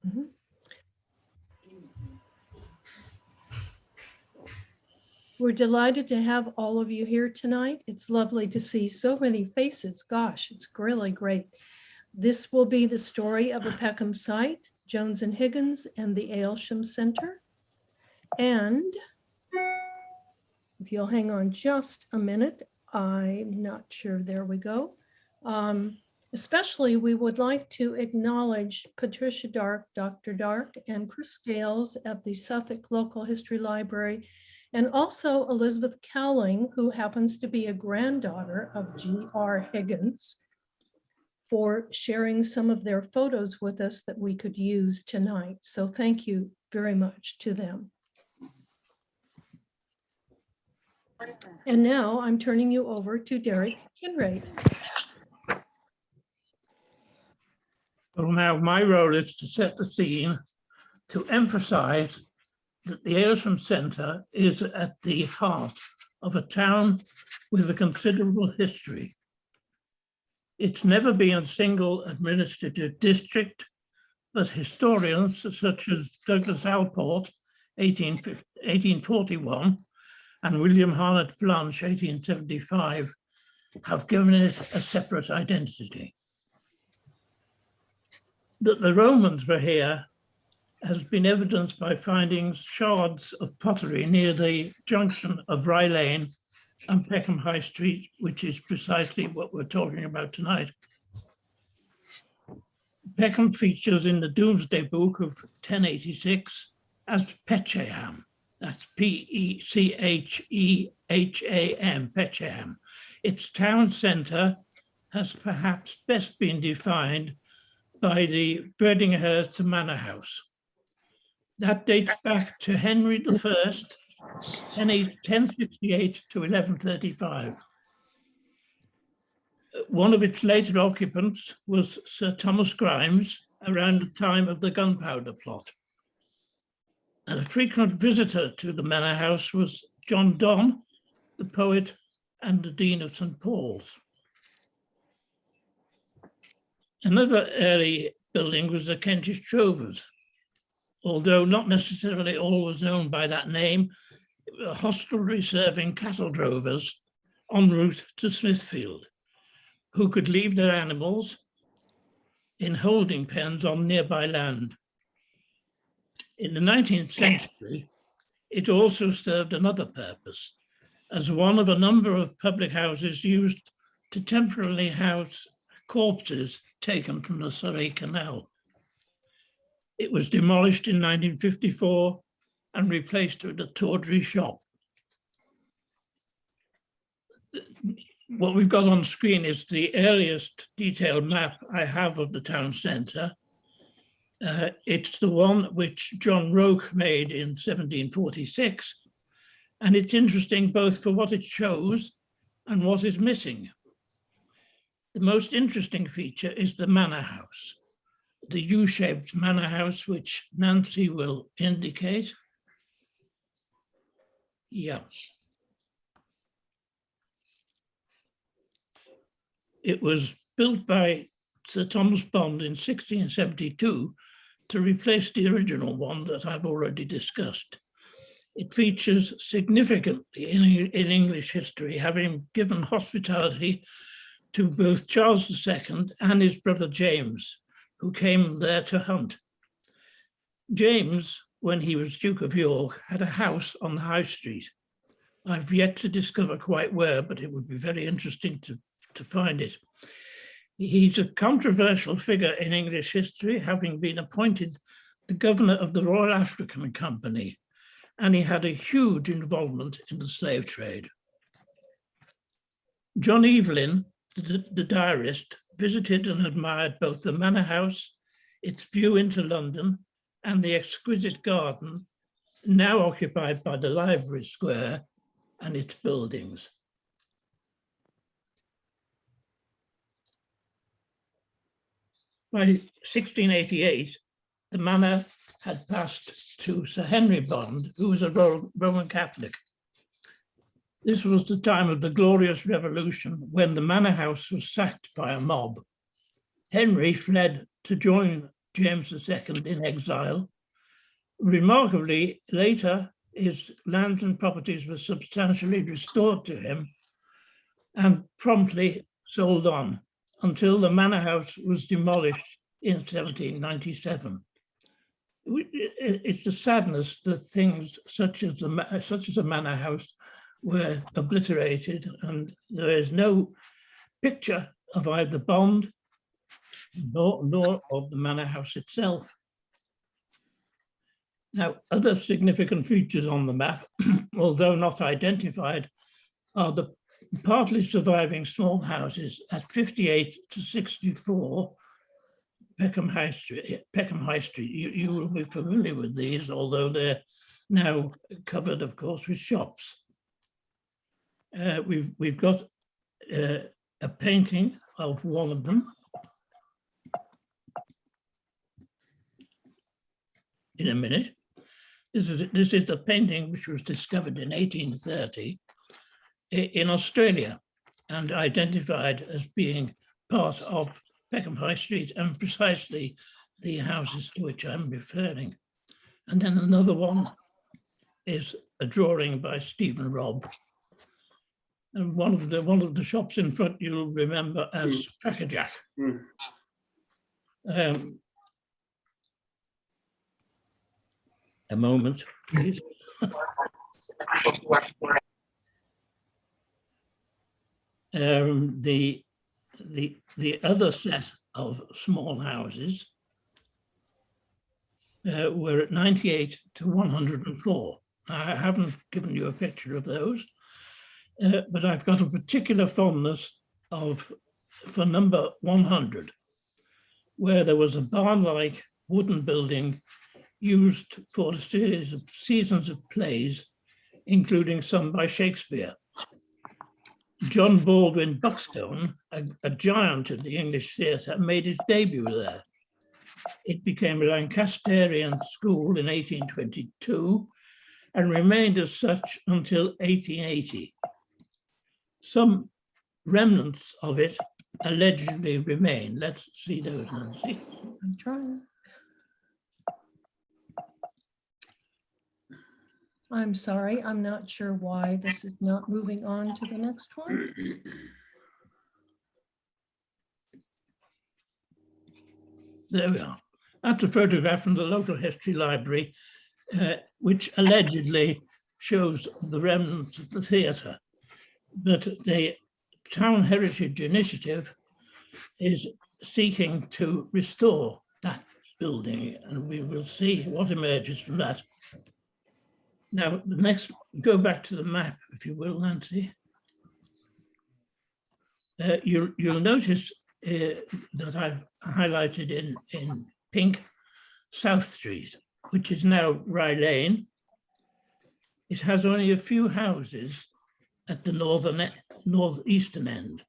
Mhm. We're delighted to have all of you here tonight. It's lovely to see so many faces. Gosh, it's really great. This will be the story of a Peckham site, Jones and Higgins and the Aylesham Center. And if you'll hang on just a minute, I'm not sure, there we go. Especially, we would like to acknowledge Patricia Dark, Dr. Dark, and Chris Scales at the Suffolk Local History Library, and also Elizabeth Cowling, who happens to be a granddaughter of G.R. Higgins, for sharing some of their photos with us that we could use tonight. So thank you very much to them. And now I'm turning you over to Derek Kinrade. Well, now my role is to set the scene, to emphasize that the Aylesham Centre is at the heart of a town with a considerable history. It's never been a single administrative district, but historians such as Douglas Alport, 1841, and William Harnett Blanche, 1875, have given it a separate identity. That the Romans were here has been evidenced by finding shards of pottery near the junction of Rye Lane and Peckham High Street, which is precisely what we're talking about tonight. Peckham features in the Domesday Book of 1086 as Peckham. That's P-E-C-H-E-H-A-M, Peckham. Its town centre has perhaps best been defined by the Bredinghurst Manor House. That dates back to Henry I, 1068 to 1135. One of its later occupants was Sir Thomas Grimes around the time of the Gunpowder Plot. And a frequent visitor to the manor house was John Donne, the poet and the Dean of St. Paul's. Another early building was the Kentish Drovers, although not necessarily always known by that name. It was a hostelry serving cattle drovers en route to Smithfield, who could leave their animals in holding pens on nearby land. In the 19th century, it also served another purpose, as one of a number of public houses used to temporarily house corpses taken from the Surrey Canal. It was demolished in 1954 and replaced with a tawdry shop. What we've got on screen is the earliest detailed map I have of the town centre. It's the one which John Roke made in 1746, and it's interesting both for what it shows and what is missing. The most interesting feature is the manor house, the U-shaped manor house, which Nancy will indicate. Yeah. It was built by Sir Thomas Bond in 1672 to replace the original one that I've already discussed. It features significantly in English history, having given hospitality to both Charles II and his brother James, who came there to hunt. James, when he was Duke of York, had a house on the High Street. I've yet to discover quite where, but it would be very interesting to find it. He's a controversial figure in English history, having been appointed the governor of the Royal African Company, and he had a huge involvement in the slave trade. John Evelyn, the diarist, visited and admired both the manor house, its view into London, and the exquisite garden, now occupied by the Library Square and its buildings. By 1688, the manor had passed to Sir Henry Bond, who was a Roman Catholic. This was the time of the Glorious Revolution, when the manor house was sacked by a mob. Henry fled to join James II in exile. Remarkably, later, his lands and properties were substantially restored to him and promptly sold on until the manor house was demolished in 1797. It's a sadness that things such as a manor house were obliterated, and there is no picture of either Bond nor of the manor house itself. Now, other significant features on the map, although not identified, are the partly surviving small houses at 58 to 64 Peckham High Street. You will be familiar with these, although they're now covered, of course, with shops. We've got a painting of one of them in a minute. This is the painting which was discovered in 1830 in Australia and identified as being part of Peckham High Street and precisely the houses to which I'm referring. And then another one is a drawing by Stephen Robb. And one of the shops in front you'll remember as Crackerjack. A moment, please. The other set of small houses were at 98 to 104. I haven't given you a picture of those, but I've got a particular fondness for number 100, where there was a barn-like wooden building used for a series of seasons of plays, including some by Shakespeare. John Baldwin Buckstone, a giant in the English theatre, made his debut there. It became a Lancasterian school in 1822 and remained as such until 1880. Some remnants of it allegedly remain. Let's see those, Nancy. I'm trying. I'm sorry, I'm not sure why this is not moving on to the next one. There we are. That's a photograph from the local history library, which allegedly shows the remnants of the theatre. But the Town Heritage Initiative is seeking to restore that building, and we will see what emerges from that. Now, the next, go back to the map, if you will, Nancy. You'll notice that I've highlighted in pink South Street, which is now Rye Lane. It has only a few houses at the northeastern end.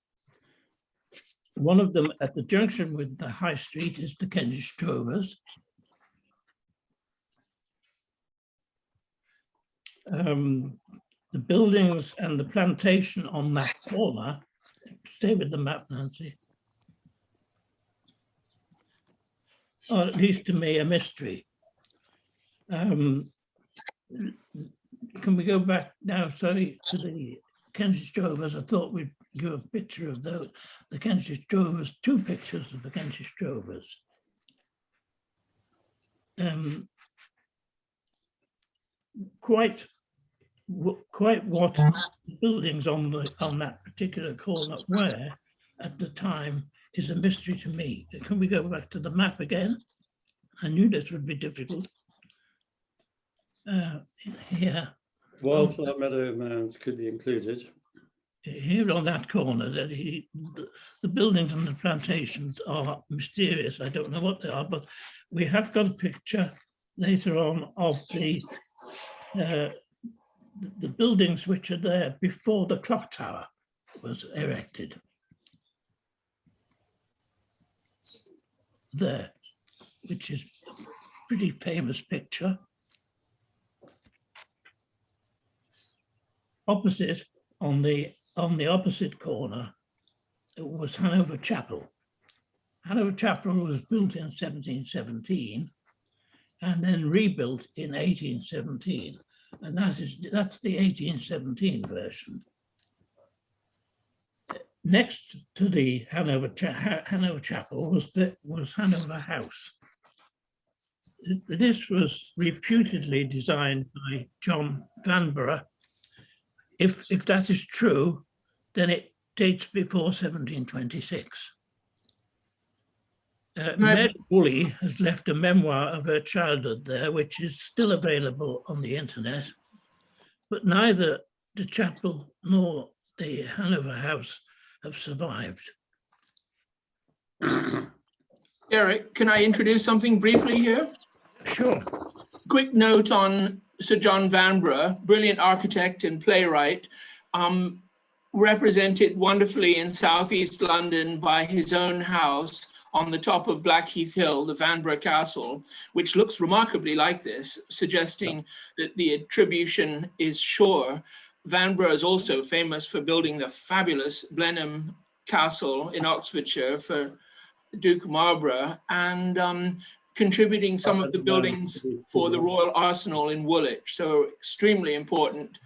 One of them at the junction with the High Street is the Kentish Drovers. The buildings and the plantation on that corner, stay with the map, Nancy, are at least to me a mystery. Can we go back now, sorry, to the Kentish Drovers? I thought we'd give a picture of the Kentish Drovers, two pictures of the Kentish Drovers. Quite what buildings on that particular corner were at the time is a mystery to me. Can we go back to the map again? I knew this would be difficult. Here. Wildflower Meadow Mounds could be included. Here on that corner, the buildings and the plantations are mysterious. I don't know what they are, but we have got a picture later on of the buildings which are there before the clock tower was erected. There, which is a pretty famous picture. Opposite, on the opposite corner, was Hanover Chapel. Hanover Chapel was built in 1717 and then rebuilt in 1817. And that's the 1817 version. Next to the Hanover Chapel was Hanover House. This was reputedly designed by John Vanbrugh. If that is true, then it dates before 1726. Mary Woolley has left a memoir of her childhood there, which is still available on the internet, but neither the chapel nor the Hanover House have survived. Eric, can I introduce something briefly here? Sure. Quick note on Sir John Vanbrugh, brilliant architect and playwright, represented wonderfully in southeast London by his own house on the top of Blackheath Hill, the Vanbrugh Castle, which looks remarkably like this, suggesting that the attribution is sure. Vanbrugh is also famous for building the fabulous Blenheim Castle in Oxfordshire for Duke Marlborough, and contributing some of the buildings for the Royal Arsenal in Woolwich. So extremely important,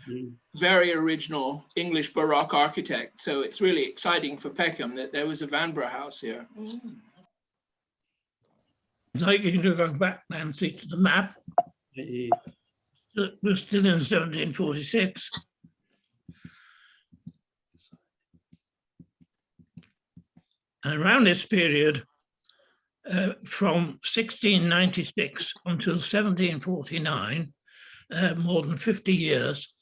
very original English Baroque architect. So it's really exciting for Peckham that there was a Vanbrugh house here. I'd like you to go back, Nancy, to the map. We're still in 1746. And around this period, from 1696 until 1749, more than 50 years,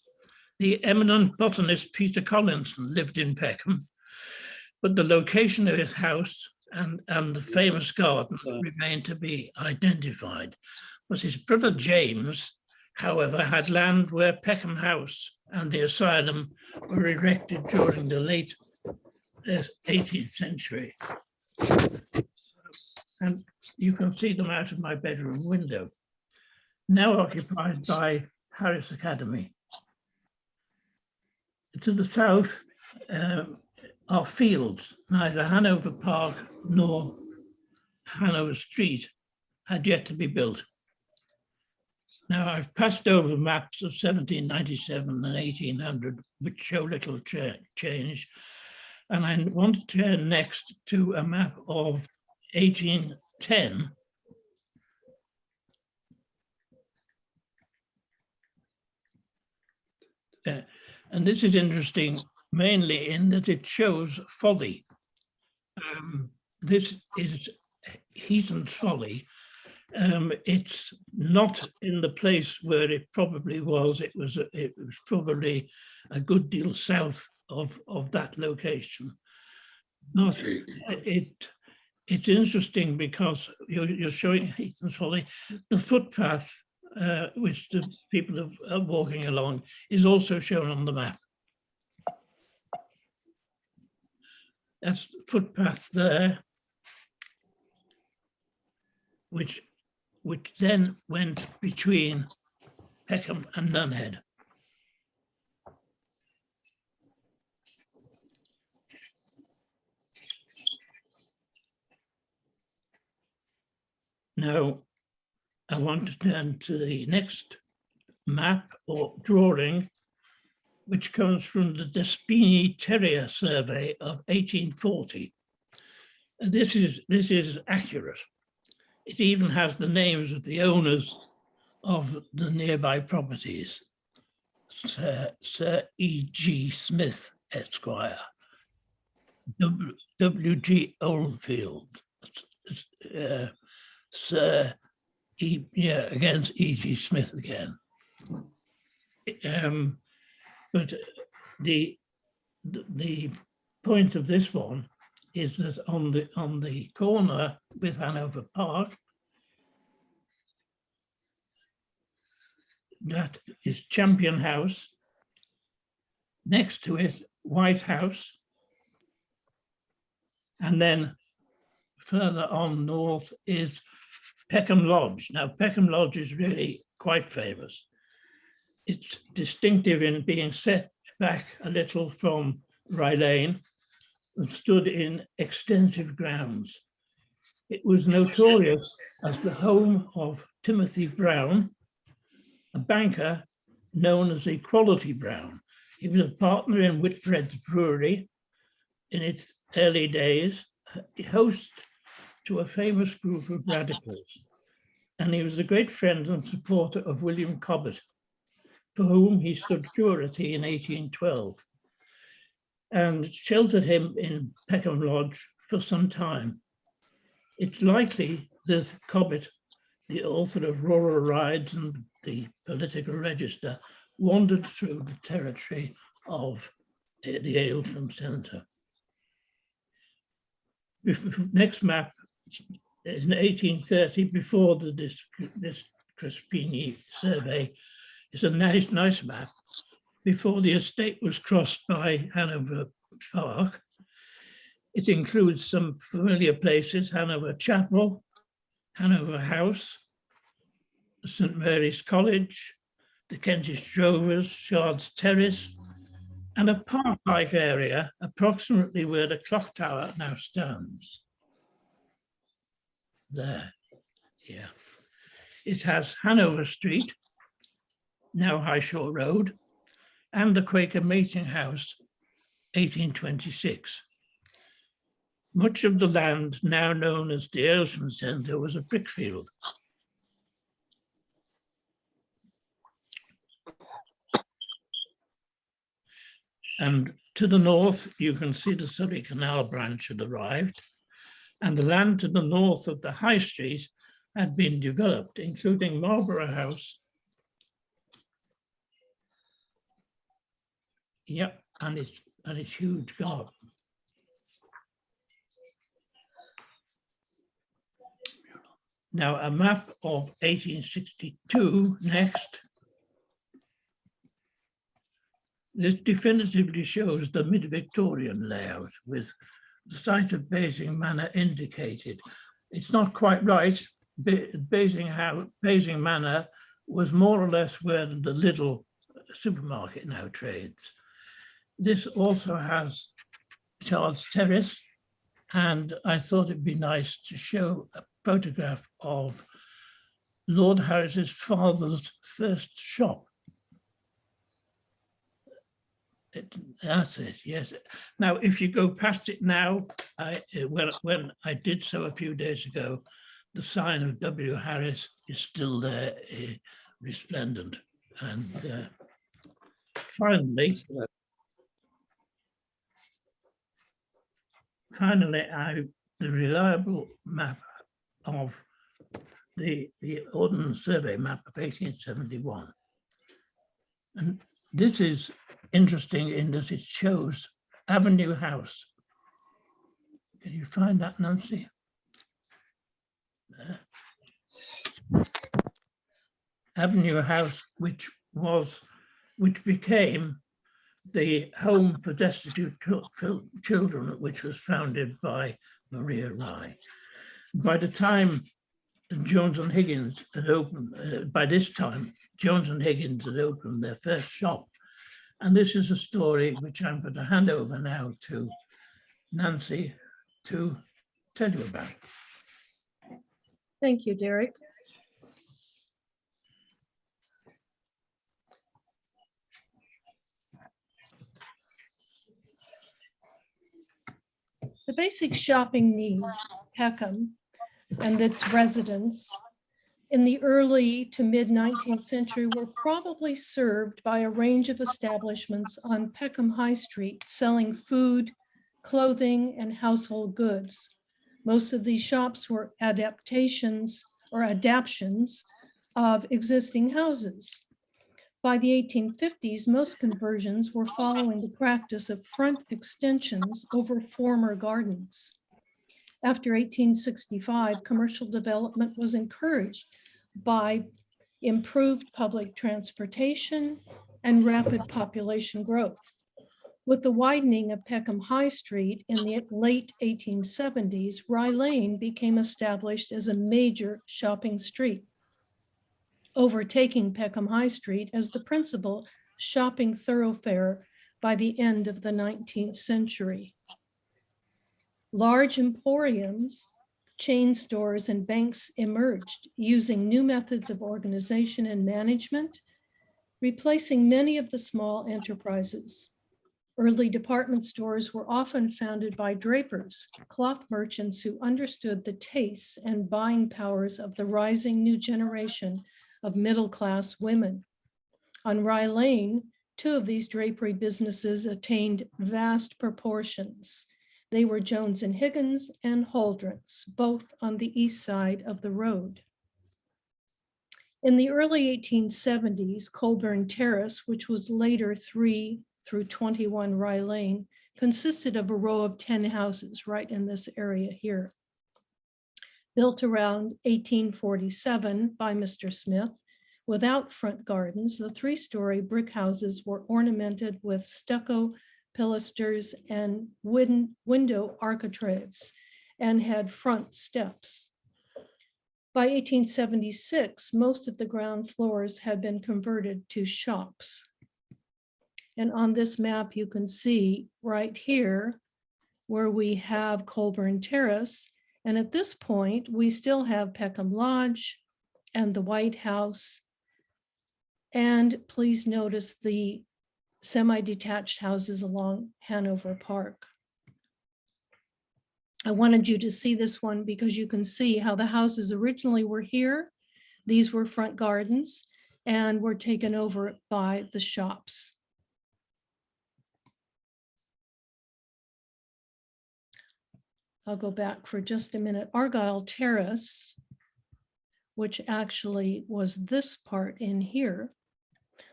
the eminent botanist Peter Collinson lived in Peckham, but the location of his house and the famous garden remained to be identified. But his brother James, however, had land where Peckham House and the asylum were erected during the late 18th century. And you can see them out of my bedroom window, now occupied by Harris Academy. To the south are fields. Neither Hanover Park nor Hanover Street had yet to be built. Now, I've passed over maps of 1797 and 1800, which show little change. And I want to turn next to a map of 1810. And this is interesting, mainly in that it shows Folly. This is Heaton's Folly. It's not in the place where it probably was. It was probably a good deal south of that location. But it's interesting because you're showing Heaton's Folly. The footpath which the people are walking along is also shown on the map. That's the footpath there, which then went between Peckham and Nunhead. Now, I want to turn to the next map or drawing, which comes from the Despini Terrier survey of 1840. And this is accurate. It even has the names of the owners of the nearby properties. Sir E.G. Smith, Esquire, W.G. Oldfield, Sir E. Yeah, against E.G. Smith again. But the point of this one is that on the corner with Hanover Park, that is Champion House. Next to it, White House. And then further on north is Peckham Lodge. Now, Peckham Lodge is really quite famous. It's distinctive in being set back a little from Rye Lane and stood in extensive grounds. It was notorious as the home of Timothy Brown, a banker known as Equality Brown. He was a partner in Whitbread's brewery in its early days, host to a famous group of radicals. And he was a great friend and supporter of William Cobbett, for whom he stood surety in 1812, and sheltered him in Peckham Lodge for some time. It's likely that Cobbett, the author of Rural Rides and the Political Register, wandered through the territory of the Aylesham Centre. Next map is in 1830, before this Crispini survey. It's a nice map. Before the estate was crossed by Hanover Park. It includes some familiar places: Hanover Chapel, Hanover House, St Mary's College, the Kentish Drovers, Shard's Terrace, and a park-like area approximately where the clock tower now stands. There, yeah. It has Hanover Street, now Highshore Road, and the Quaker Meeting House, 1826. Much of the land now known as the Aylesham Centre was a brickfield. And to the north, you can see the Surrey Canal branch had arrived, and the land to the north of the High Street had been developed, including Marlborough House. Yep, and its huge garden. Now, a map of 1862 next. This definitively shows the mid-Victorian layout with the site of Basing Manor indicated. It's not quite right. Basing Manor was more or less where the Lidl supermarket now trades. This also has Shard's Terrace, and I thought it'd be nice to show a photograph of Lord Harris's father's first shop. That's it, yes. Now, if you go past it now, when I did so a few days ago, the sign of W. Harris is still there, resplendent. And finally, the reliable map of the Ordnance Survey map of 1871. And this is interesting in that it shows Avenue House. Can you find that, Nancy? There. Avenue House, which became the home for destitute children, which was founded by Maria Rye. By the time Jones and Higgins had opened, by this time, Jones and Higgins had opened their first shop. And this is a story which I'm going to hand over now to Nancy to tell you about. Thank you, Derek. The basic shopping needs of Peckham and its residents in the early to mid 19th century were probably served by a range of establishments on Peckham High Street selling food, clothing, and household goods. Most of these shops were adaptations or adaptions of existing houses. By the 1850s, most conversions were following the practice of front extensions over former gardens. After 1865, commercial development was encouraged by improved public transportation and rapid population growth. With the widening of Peckham High Street in the late 1870s, Rye Lane became established as a major shopping street, overtaking Peckham High Street as the principal shopping thoroughfare by the end of the 19th century. Large emporiums, chain stores and banks emerged using new methods of organization and management, replacing many of the small enterprises. Early department stores were often founded by drapers, cloth merchants who understood the tastes and buying powers of the rising new generation of middle-class women. On Rye Lane, two of these drapery businesses attained vast proportions. They were Jones and Higgins and Holdren's, both on the east side of the road. In the early 1870s, Colburn Terrace, which was later 3 through 21 Rye Lane, consisted of a row of 10 houses right in this area here. Built around 1847 by Mr. Smith, without front gardens, the 3-story brick houses were ornamented with stucco pilasters and wooden window architraves and had front steps. By 1876, most of the ground floors had been converted to shops. And on this map, you can see right here where we have Colburn Terrace. And at this point, we still have Peckham Lodge and the White House. And please notice the semi-detached houses along Hanover Park. I wanted you to see this one because you can see how the houses originally were here. These were front gardens and were taken over by the shops. I'll go back for just a minute. Argyle Terrace, which actually was this part in here,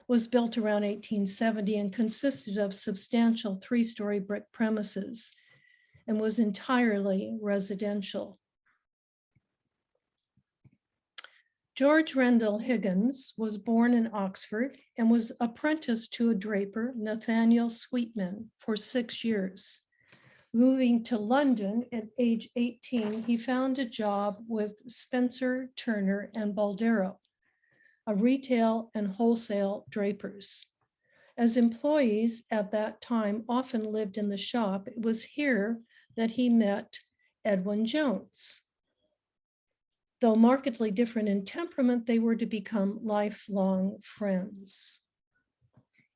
was built around 1870 and consisted of substantial 3-story brick premises and was entirely residential. George Rendell Higgins was born in Oxford and was apprenticed to a draper, Nathaniel Sweetman, for 6 years. Moving to London at age 18, he found a job with Spencer, Turner, and Baldero, a retail and wholesale drapers. As employees at that time often lived in the shop, it was here that he met Edwin Jones. Though markedly different in temperament, they were to become lifelong friends.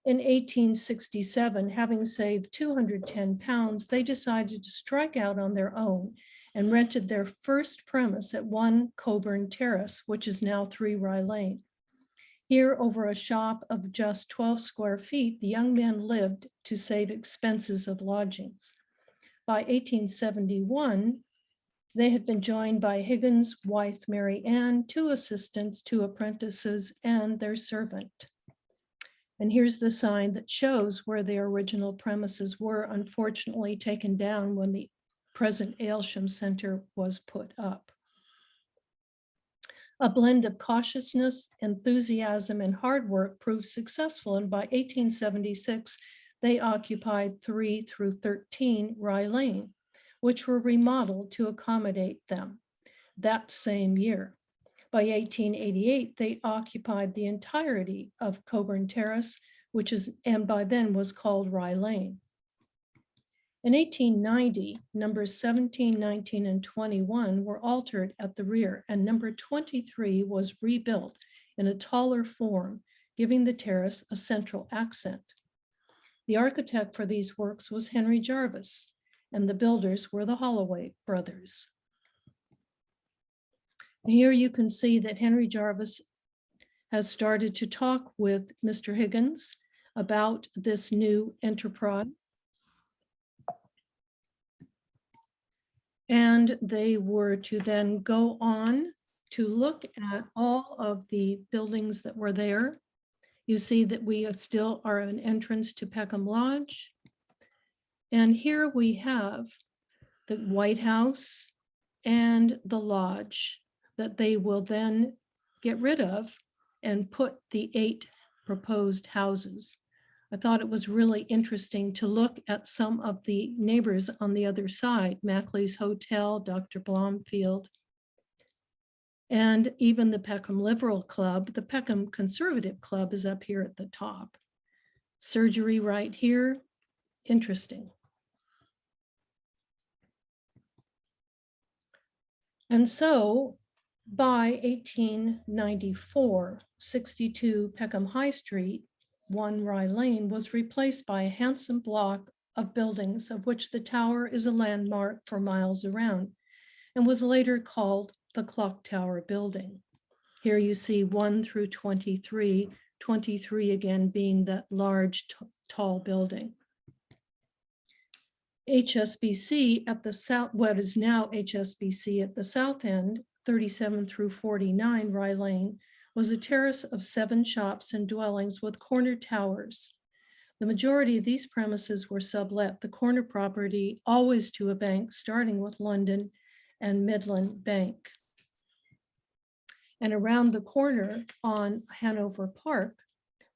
In 1867, having saved £210, they decided to strike out on their own and rented their first premise at 1 Colburn Terrace, which is now 3 Rye Lane. Here, over a shop of just 12 square feet, the young men lived to save expenses of lodgings. By 1871, they had been joined by Higgins' wife, Mary Ann, 2 assistants, 2 apprentices, and their servant. And here's the sign that shows where their original premises were, unfortunately taken down when the present Aylesham Center was put up. A blend of cautiousness, enthusiasm, and hard work proved successful, and by 1876, they occupied 3 through 13 Rye Lane, which were remodeled to accommodate them that same year. By 1888, they occupied the entirety of Colburn Terrace, which is, and by then was called Rye Lane. In 1890, numbers 17, 19, and 21 were altered at the rear, and number 23 was rebuilt in a taller form, giving the terrace a central accent. The architect for these works was Henry Jarvis, and the builders were the Holloway brothers. Here you can see that Henry Jarvis has started to talk with Mr. Higgins about this new enterprise. And they were to then go on to look at all of the buildings that were there. You see that we still are an entrance to Peckham Lodge. And here we have the White House and the lodge that they will then get rid of and put the 8 proposed houses. I thought it was really interesting to look at some of the neighbors on the other side, Mackley's Hotel, Dr. Blomfield, and even the Peckham Liberal Club. The Peckham Conservative Club is up here at the top. Surgery right here, interesting. And so by 1894, 62 Peckham High Street, 1 Rye Lane, was replaced by a handsome block of buildings, of which the tower is a landmark for miles around, and was later called the Clock Tower Building. Here you see 1 through 23, 23 again being that large, tall building. HSBC at the south, what is now HSBC at the south end, 37 through 49 Rye Lane, was a terrace of 7 shops and dwellings with corner towers. The majority of these premises were sublet, the corner property always to a bank, starting with London and Midland Bank. And around the corner on Hanover Park,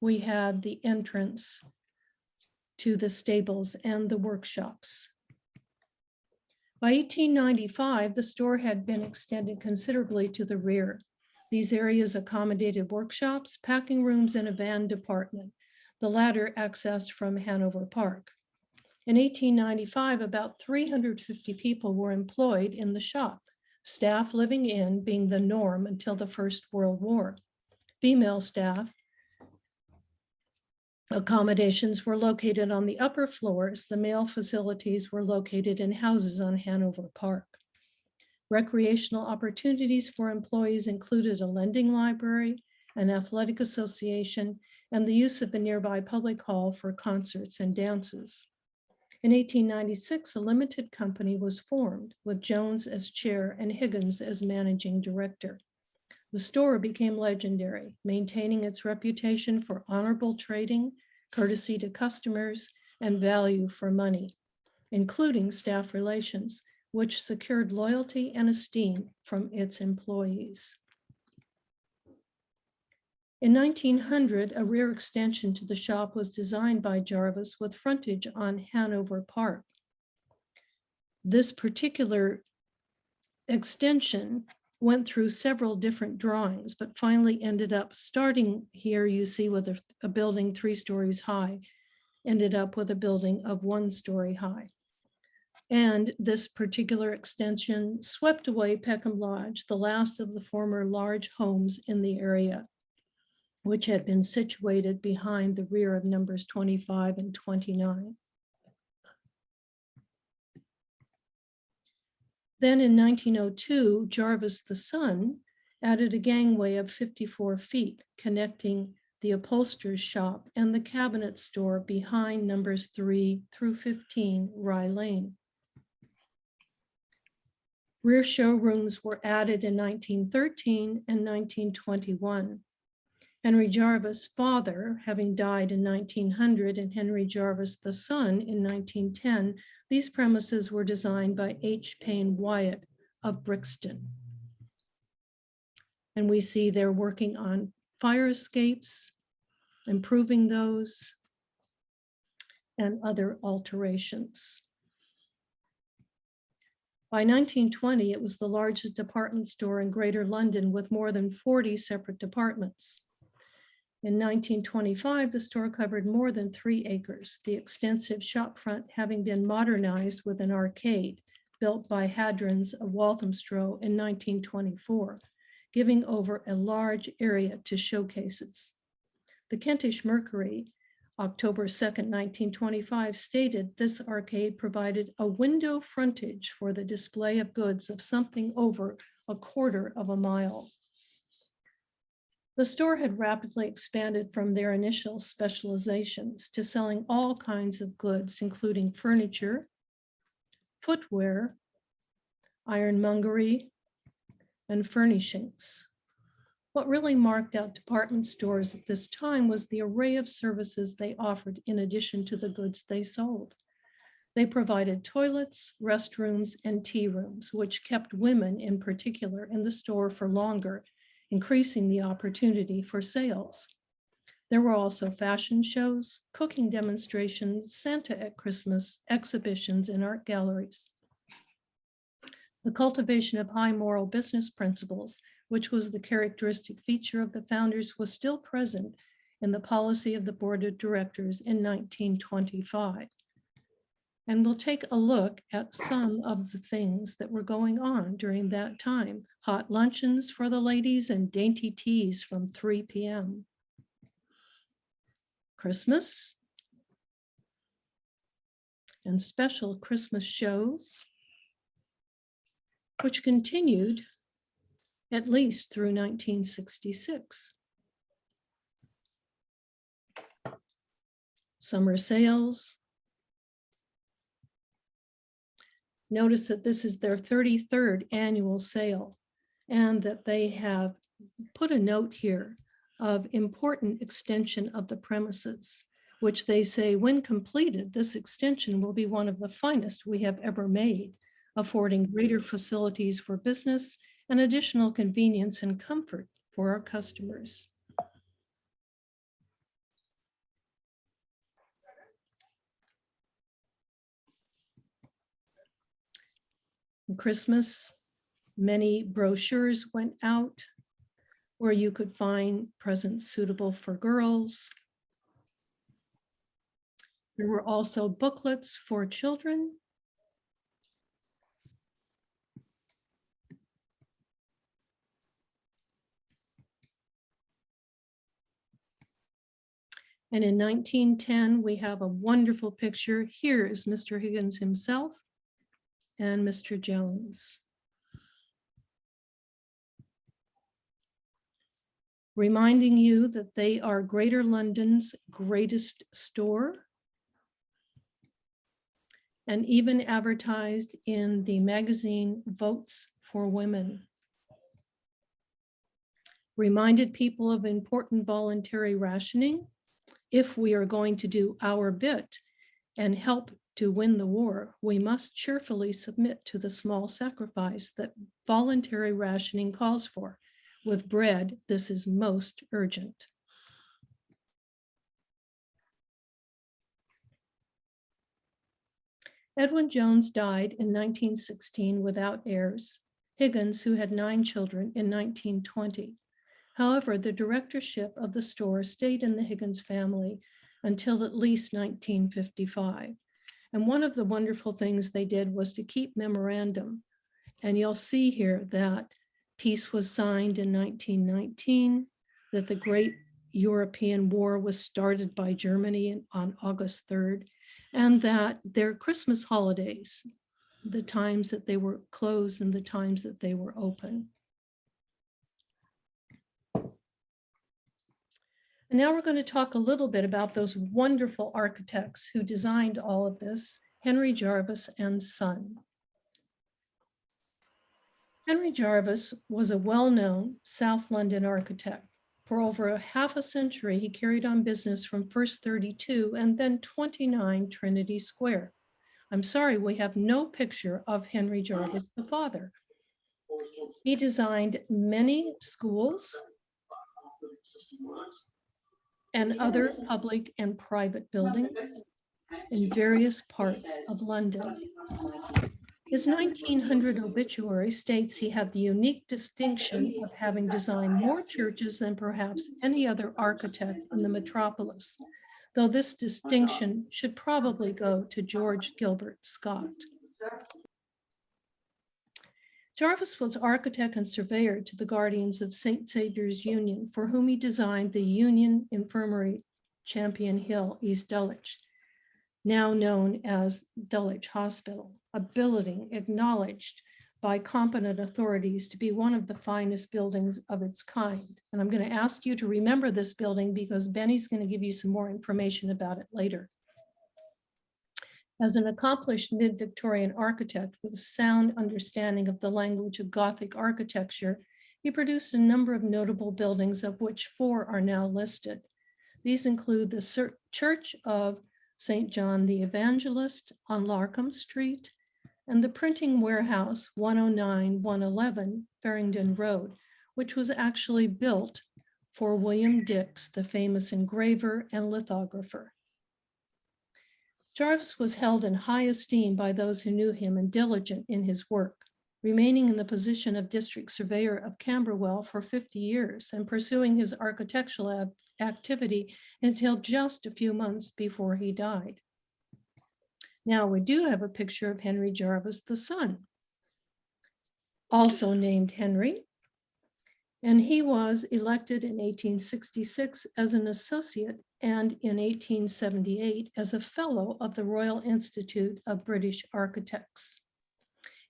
we had the entrance to the stables and the workshops. By 1895, the store had been extended considerably to the rear. These areas accommodated workshops, packing rooms, and a van department, the latter accessed from Hanover Park. In 1895, about 350 people were employed in the shop, staff living in being the norm until the First World War. Female staff accommodations were located on the upper floors. The male facilities were located in houses on Hanover Park. Recreational opportunities for employees included a lending library, an athletic association, and the use of a nearby public hall for concerts and dances. In 1896, a limited company was formed with Jones as chair and Higgins as managing director. The store became legendary, maintaining its reputation for honorable trading, courtesy to customers, and value for money, including staff relations, which secured loyalty and esteem from its employees. In 1900, a rear extension to the shop was designed by Jarvis with frontage on Hanover Park. This particular extension went through several different drawings, but finally ended up starting here, you see with a building 3 stories high, ended up with a building of 1 story high. And this particular extension swept away Peckham Lodge, the last of the former large homes in the area, which had been situated behind the rear of numbers 25 and 29. Then in 1902, Jarvis the son added a gangway of 54 feet connecting the upholsterer's shop and the cabinet store behind numbers 3 through 15 Rye Lane. Rear showrooms were added in 1913 and 1921. Henry Jarvis, father, having died in 1900, and Henry Jarvis, the son, in 1910, these premises were designed by H. Payne Wyatt of Brixton. And we see they're working on fire escapes, improving those, and other alterations. By 1920, it was the largest department store in Greater London with more than 40 separate departments. In 1925, the store covered more than 3 acres, the extensive shopfront having been modernized with an arcade built by Hadrons of Walthamstow in 1924, giving over a large area to showcases. The Kentish Mercury, October 2nd, 1925, stated this arcade provided a window frontage for the display of goods of something over 1/4 of a mile. The store had rapidly expanded from their initial specializations to selling all kinds of goods, including furniture, footwear, ironmongery, and furnishings. What really marked out department stores at this time was the array of services they offered in addition to the goods they sold. They provided toilets, restrooms, and tea rooms, which kept women in particular in the store for longer, increasing the opportunity for sales. There were also fashion shows, cooking demonstrations, Santa at Christmas, exhibitions, and art galleries. The cultivation of high moral business principles, which was the characteristic feature of the founders, was still present in the policy of the board of directors in 1925. And we'll take a look at some of the things that were going on during that time. Hot luncheons for the ladies and dainty teas from 3 p.m. Christmas and special Christmas shows, which continued at least through 1966. Summer sales. Notice that this is their 33rd annual sale and that they have put a note here of important extension of the premises, which they say when completed, this extension will be one of the finest we have ever made, affording greater facilities for business and additional convenience and comfort for our customers. Christmas, many brochures went out where you could find presents suitable for girls. There were also booklets for children. And in 1910, we have a wonderful picture. Here is Mr. Higgins himself and Mr. Jones. Reminding you that they are Greater London's greatest store, and even advertised in the magazine Votes for Women. Reminded people of important voluntary rationing. If we are going to do our bit and help to win the war, we must cheerfully submit to the small sacrifice that voluntary rationing calls for. With bread, this is most urgent. Edwin Jones died in 1916 without heirs. Higgins, who had 9 children, in 1920. However, the directorship of the store stayed in the Higgins family until at least 1955. And one of the wonderful things they did was to keep memorandum. And you'll see here that peace was signed in 1919, that the Great European War was started by Germany on August 3rd, and that their Christmas holidays, the times that they were closed and the times that they were open. And now we're going to talk a little bit about those wonderful architects who designed all of this, Henry Jarvis and Son. Henry Jarvis was a well-known South London architect. For over a half a century, he carried on business from first 32 and then 29 Trinity Square. I'm sorry, we have no picture of Henry Jarvis, the father. He designed many schools and other public and private buildings in various parts of London. His 1900 obituary states he had the unique distinction of having designed more churches than perhaps any other architect in the metropolis, though this distinction should probably go to George Gilbert Scott. Jarvis was architect and surveyor to the Guardians of St. Saviour's Union, for whom he designed the Union Infirmary, Champion Hill, East Dulwich, now known as Dulwich Hospital, a building acknowledged by competent authorities to be one of the finest buildings of its kind. And I'm going to ask you to remember this building because Benny's going to give you some more information about it later. As an accomplished mid-Victorian architect with a sound understanding of the language of Gothic architecture, he produced a number of notable buildings, of which 4 are now listed. These include the Church of St. John the Evangelist on Larkham Street, and the Printing Warehouse 109-111 Farringdon Road, which was actually built for William Dix, the famous engraver and lithographer. Jarvis was held in high esteem by those who knew him and diligent in his work, remaining in the position of district surveyor of Camberwell for 50 years and pursuing his architectural activity until just a few months before he died. Now, we do have a picture of Henry Jarvis, the son, also named Henry. And he was elected in 1866 as an associate and in 1878 as a fellow of the Royal Institute of British Architects.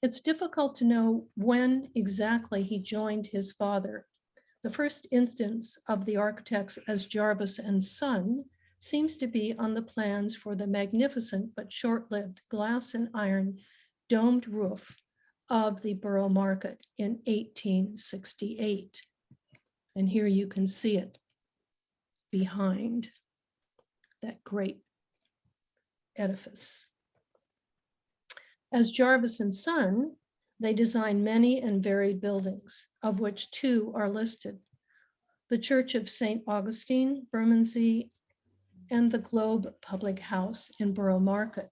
It's difficult to know when exactly he joined his father. The first instance of the architects as Jarvis and Son seems to be on the plans for the magnificent but short-lived glass and iron domed roof of the Borough Market in 1868. And here you can see it behind that great edifice. As Jarvis and Son, they designed many and varied buildings, of which two are listed: the Church of St. Augustine, Bermondsey, and the Globe Public House in Borough Market.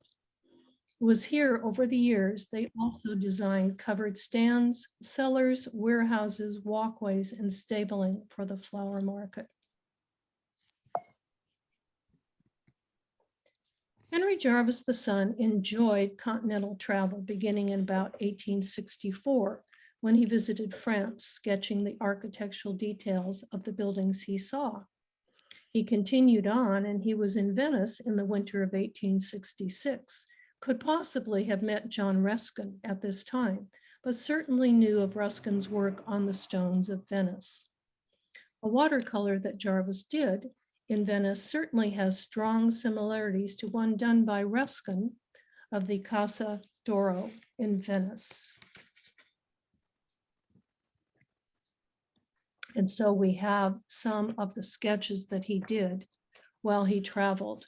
It was here over the years they also designed covered stands, cellars, warehouses, walkways, and stabling for the flower market. Henry Jarvis the son enjoyed continental travel beginning in about 1864 when he visited France, sketching the architectural details of the buildings he saw. He continued on and he was in Venice in the winter of 1866. Could possibly have met John Ruskin at this time, but certainly knew of Ruskin's work on the stones of Venice. A watercolor that Jarvis did in Venice certainly has strong similarities to one done by Ruskin of the Casa d'Oro in Venice. And so we have some of the sketches that he did while he traveled.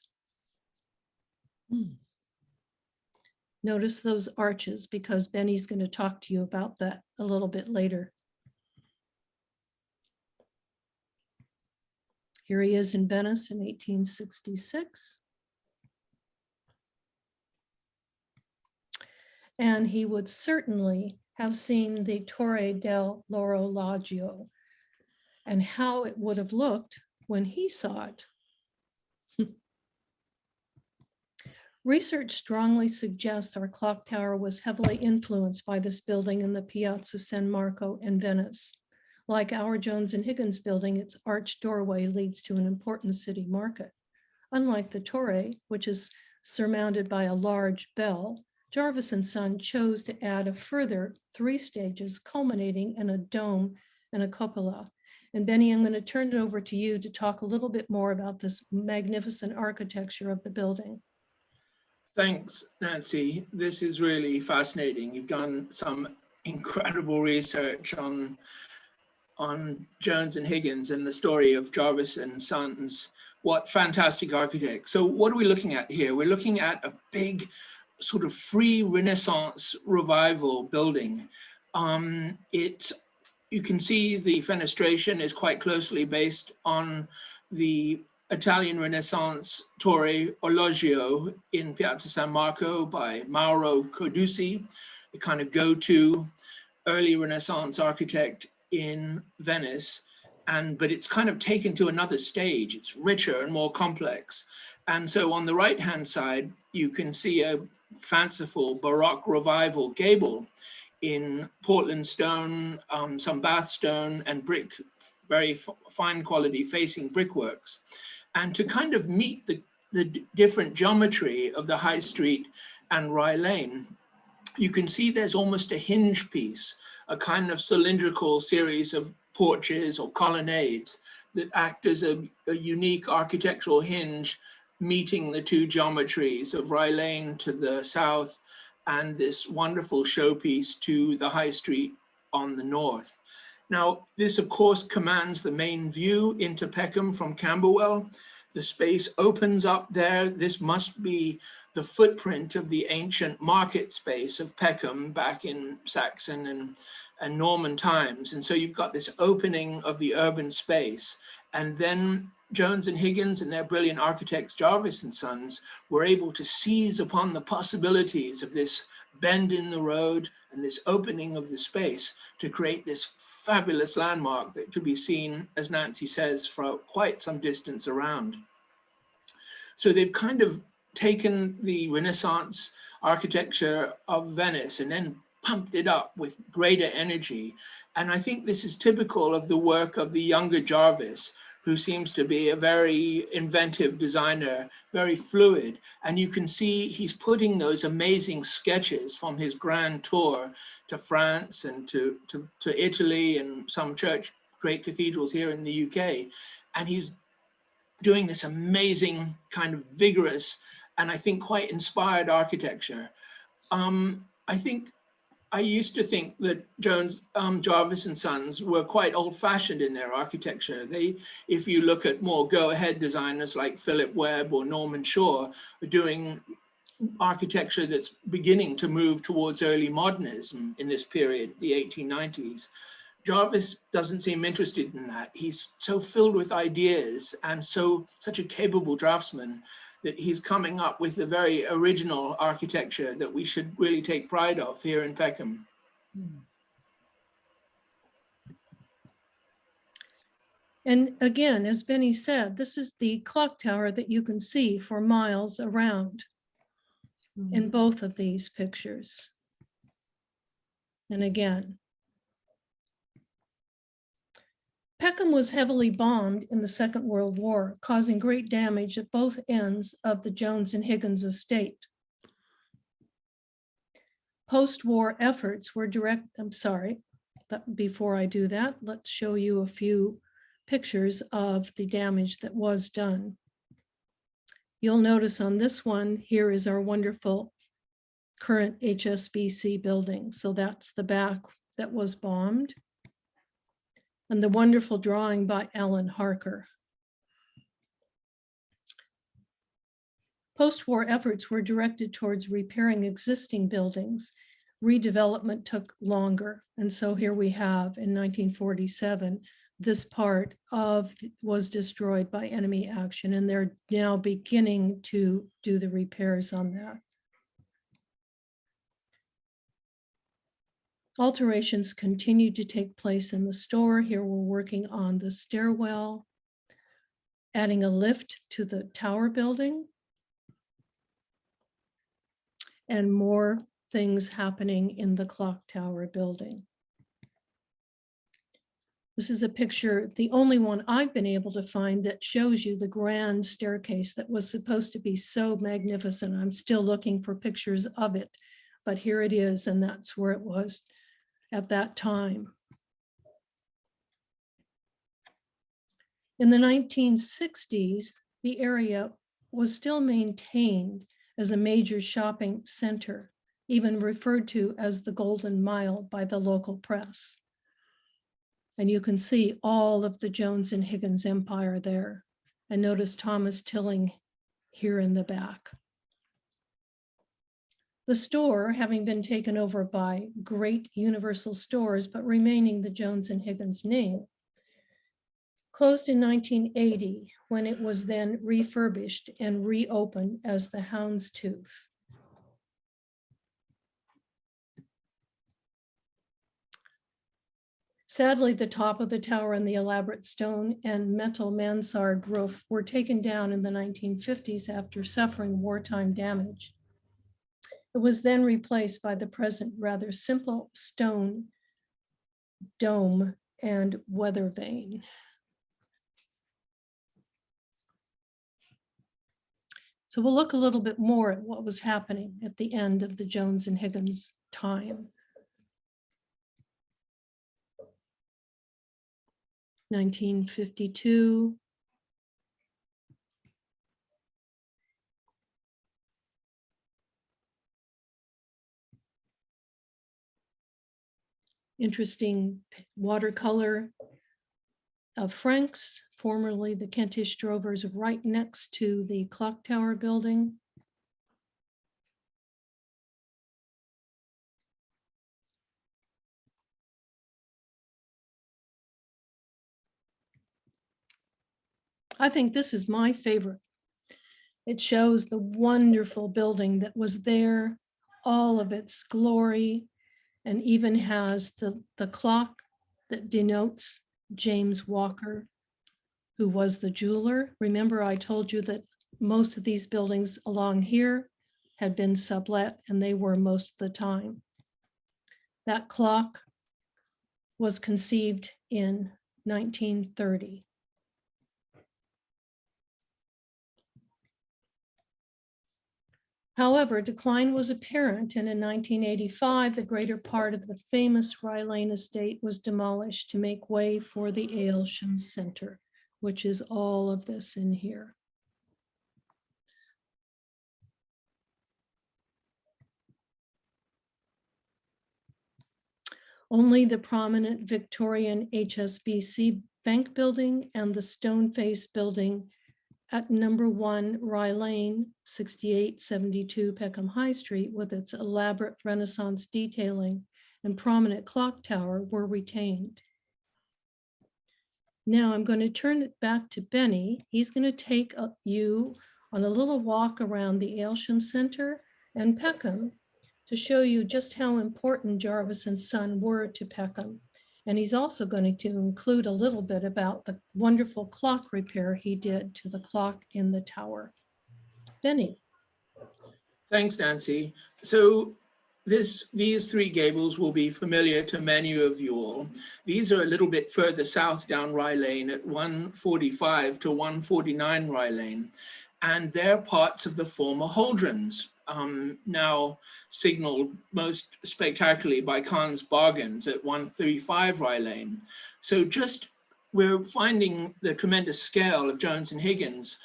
Notice those arches because Benny's going to talk to you about that a little bit later. Here he is in Venice in 1866. And he would certainly have seen the Torre del L'Orologio and how it would have looked when he saw it. Research strongly suggests our clock tower was heavily influenced by this building in the Piazza San Marco in Venice. Like our Jones and Higgins building, its arched doorway leads to an important city market. Unlike the Torre, which is surmounted by a large bell, Jarvis and Son chose to add a further 3 stages culminating in a dome and a cupola. And Benny, I'm going to turn it over to you to talk a little bit more about this magnificent architecture of the building. Thanks, Nancy. This is really fascinating. You've done some incredible research on Jones and Higgins and the story of Jarvis and Sons. What fantastic architects. So what are we looking at here? We're looking at a big sort of free Renaissance revival building. You can see the fenestration is quite closely based on the Italian Renaissance Torre Orologio in Piazza San Marco by Mauro Carducci, the kind of go-to early Renaissance architect in Venice. But it's kind of taken to another stage. It's richer and more complex. And so on the right-hand side, you can see a fanciful Baroque revival gable in Portland stone, some Bath stone and brick, very fine quality facing brickworks. And to kind of meet the different geometry of the High Street and Rye Lane, you can see there's almost a hinge piece, a kind of cylindrical series of porches or colonnades that act as a unique architectural hinge meeting the two geometries of Rye Lane to the south and this wonderful showpiece to the High Street on the north. Now, this of course commands the main view into Peckham from Camberwell. The space opens up there. This must be the footprint of the ancient market space of Peckham back in Saxon and Norman times. And so you've got this opening of the urban space. And then Jones and Higgins and their brilliant architects, Jarvis and Sons, were able to seize upon the possibilities of this bend in the road and this opening of the space to create this fabulous landmark that could be seen, as Nancy says, for quite some distance around. So they've kind of taken the Renaissance architecture of Venice and then pumped it up with greater energy. And I think this is typical of the work of the younger Jarvis, who seems to be a very inventive designer, very fluid. And you can see he's putting those amazing sketches from his grand tour to France and to Italy and some great cathedrals here in the UK. And he's doing this amazing kind of vigorous and I think quite inspired architecture. I used to think that Jones, Jarvis and Sons were quite old-fashioned in their architecture. If you look at more go-ahead designers like Philip Webb or Norman Shaw, are doing architecture that's beginning to move towards early modernism in this period, the 1890s. Jarvis doesn't seem interested in that. He's so filled with ideas and such a capable draftsman that he's coming up with a very original architecture that we should really take pride of here in Peckham. And again, as Benny said, this is the clock tower that you can see for miles around in both of these pictures. And again, Peckham was heavily bombed in the Second World War, causing great damage at both ends of the Jones and Higgins estate. Post-war efforts were before I do that, let's show you a few pictures of the damage that was done. You'll notice on this one, here is our wonderful current HSBC building. So that's the back that was bombed. And the wonderful drawing by Alan Harker. Post-war efforts were directed towards repairing existing buildings. Redevelopment took longer. And so here we have in 1947, this part was destroyed by enemy action, and they're now beginning to do the repairs on that. Alterations continued to take place in the store. Here we're working on the stairwell, adding a lift to the tower building, and more things happening in the clock tower building. This is a picture, the only one I've been able to find that shows you the grand staircase that was supposed to be so magnificent. I'm still looking for pictures of it, but here it is, and that's where it was at that time. In the 1960s, the area was still maintained as a major shopping center, even referred to as the Golden Mile by the local press. And you can see all of the Jones and Higgins empire there. And notice Thomas Tilling here in the back. The store, having been taken over by Great Universal Stores, but remaining the Jones and Higgins name, closed in 1980 when it was then refurbished and reopened as the Houndstooth. Sadly, the top of the tower and the elaborate stone and metal mansard roof were taken down in the 1950s after suffering wartime damage. It was then replaced by the present rather simple stone dome and weather vane. So we'll look a little bit more at what was happening at the end of the Jones and Higgins time. 1952. Interesting watercolor of Frank's, formerly the Kentish Drovers, right next to the clock tower building. I think this is my favorite. It shows the wonderful building that was there, all of its glory, and even has the clock that denotes James Walker, who was the jeweler. Remember, I told you that most of these buildings along here had been sublet, and they were most of the time. That clock was conceived in 1930. However, decline was apparent, and in 1985, the greater part of the famous Rye Lane estate was demolished to make way for the Aylesham Center, which is all of this in here. Only the prominent Victorian HSBC Bank building and the stone face building at number 1 Rye Lane, 6872 Peckham High Street, with its elaborate Renaissance detailing and prominent clock tower, were retained. Now I'm going to turn it back to Benny. He's going to take you on a little walk around the Aylesham Center and Peckham to show you just how important Jarvis and Son were to Peckham. And he's also going to include a little bit about the wonderful clock repair he did to the clock in the tower. Benny. Thanks, Nancy. So these three gables will be familiar to many of you all. These are a little bit further south down Rye Lane at 145 to 149 Rye Lane. And they're parts of the former Holdrens, now signaled most spectacularly by Khan's Bargains at 135 Rye Lane. So we're finding the tremendous scale of Jones and Higgins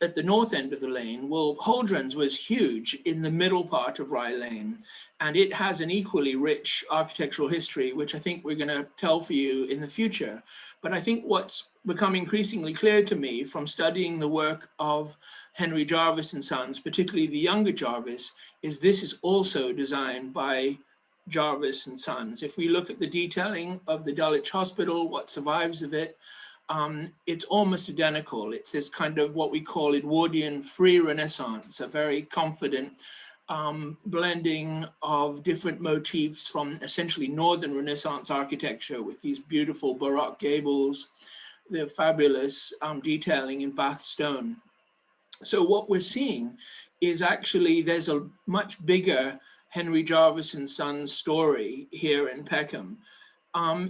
at the north end of the lane. Well, Holdrens was huge in the middle part of Rye Lane, and it has an equally rich architectural history, which I think we're going to tell for you in the future. But I think what's become increasingly clear to me from studying the work of Henry Jarvis and Sons, particularly the younger Jarvis, is this is also designed by Jarvis and Sons. If we look at the detailing of the Dulwich Hospital, what survives of it, it's almost identical. It's this kind of what we call Edwardian free Renaissance, a very confident blending of different motifs from essentially Northern Renaissance architecture with these beautiful Baroque gables, the fabulous detailing in Bath stone. So what we're seeing is actually there's a much bigger Henry Jarvis and Sons story here in Peckham.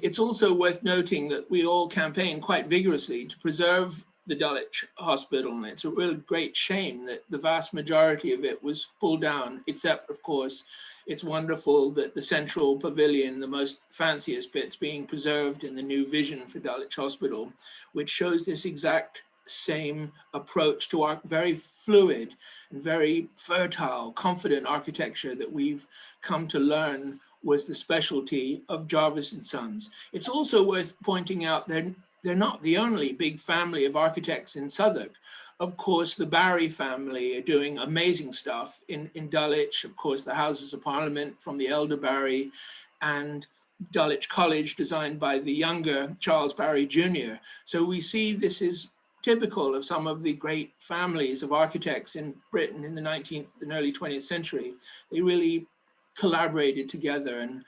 It's also worth noting that we all campaigned quite vigorously to preserve the Dulwich Hospital, and it's a real great shame that the vast majority of it was pulled down, except, of course, it's wonderful that the central pavilion, the most fanciest bit's being preserved in the new vision for Dulwich Hospital, which shows this exact same approach to our very fluid and very fertile, confident architecture that we've come to learn was the specialty of Jarvis and Sons. It's also worth pointing out they're not the only big family of architects in Southwark. Of course, the Barry family are doing amazing stuff in Dulwich. Of course, the Houses of Parliament from the elder Barry, and Dulwich College designed by the younger Charles Barry Jr. So we see this is typical of some of the great families of architects in Britain in the 19th and early 20th century. They really collaborated together and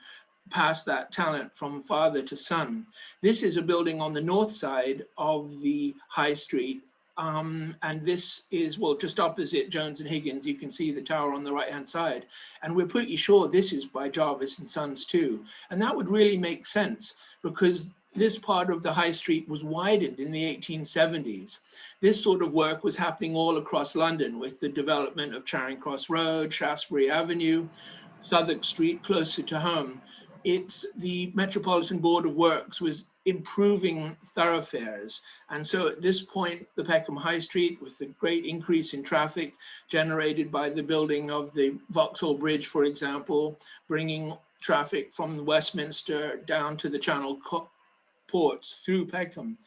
passed that talent from father to son. This is a building on the north side of the High Street. And this is, well, just opposite Jones and Higgins. You can see the tower on the right-hand side. And we're pretty sure this is by Jarvis and Sons too. And that would really make sense because this part of the High Street was widened in the 1870s. This sort of work was happening all across London with the development of Charing Cross Road, Shaftesbury Avenue, Southwark Street closer to home. It's the Metropolitan Board of Works was improving thoroughfares. And so at this point, the Peckham High Street, with the great increase in traffic generated by the building of the Vauxhall Bridge, for example, bringing traffic from Westminster down to the Channel ports through Peckham.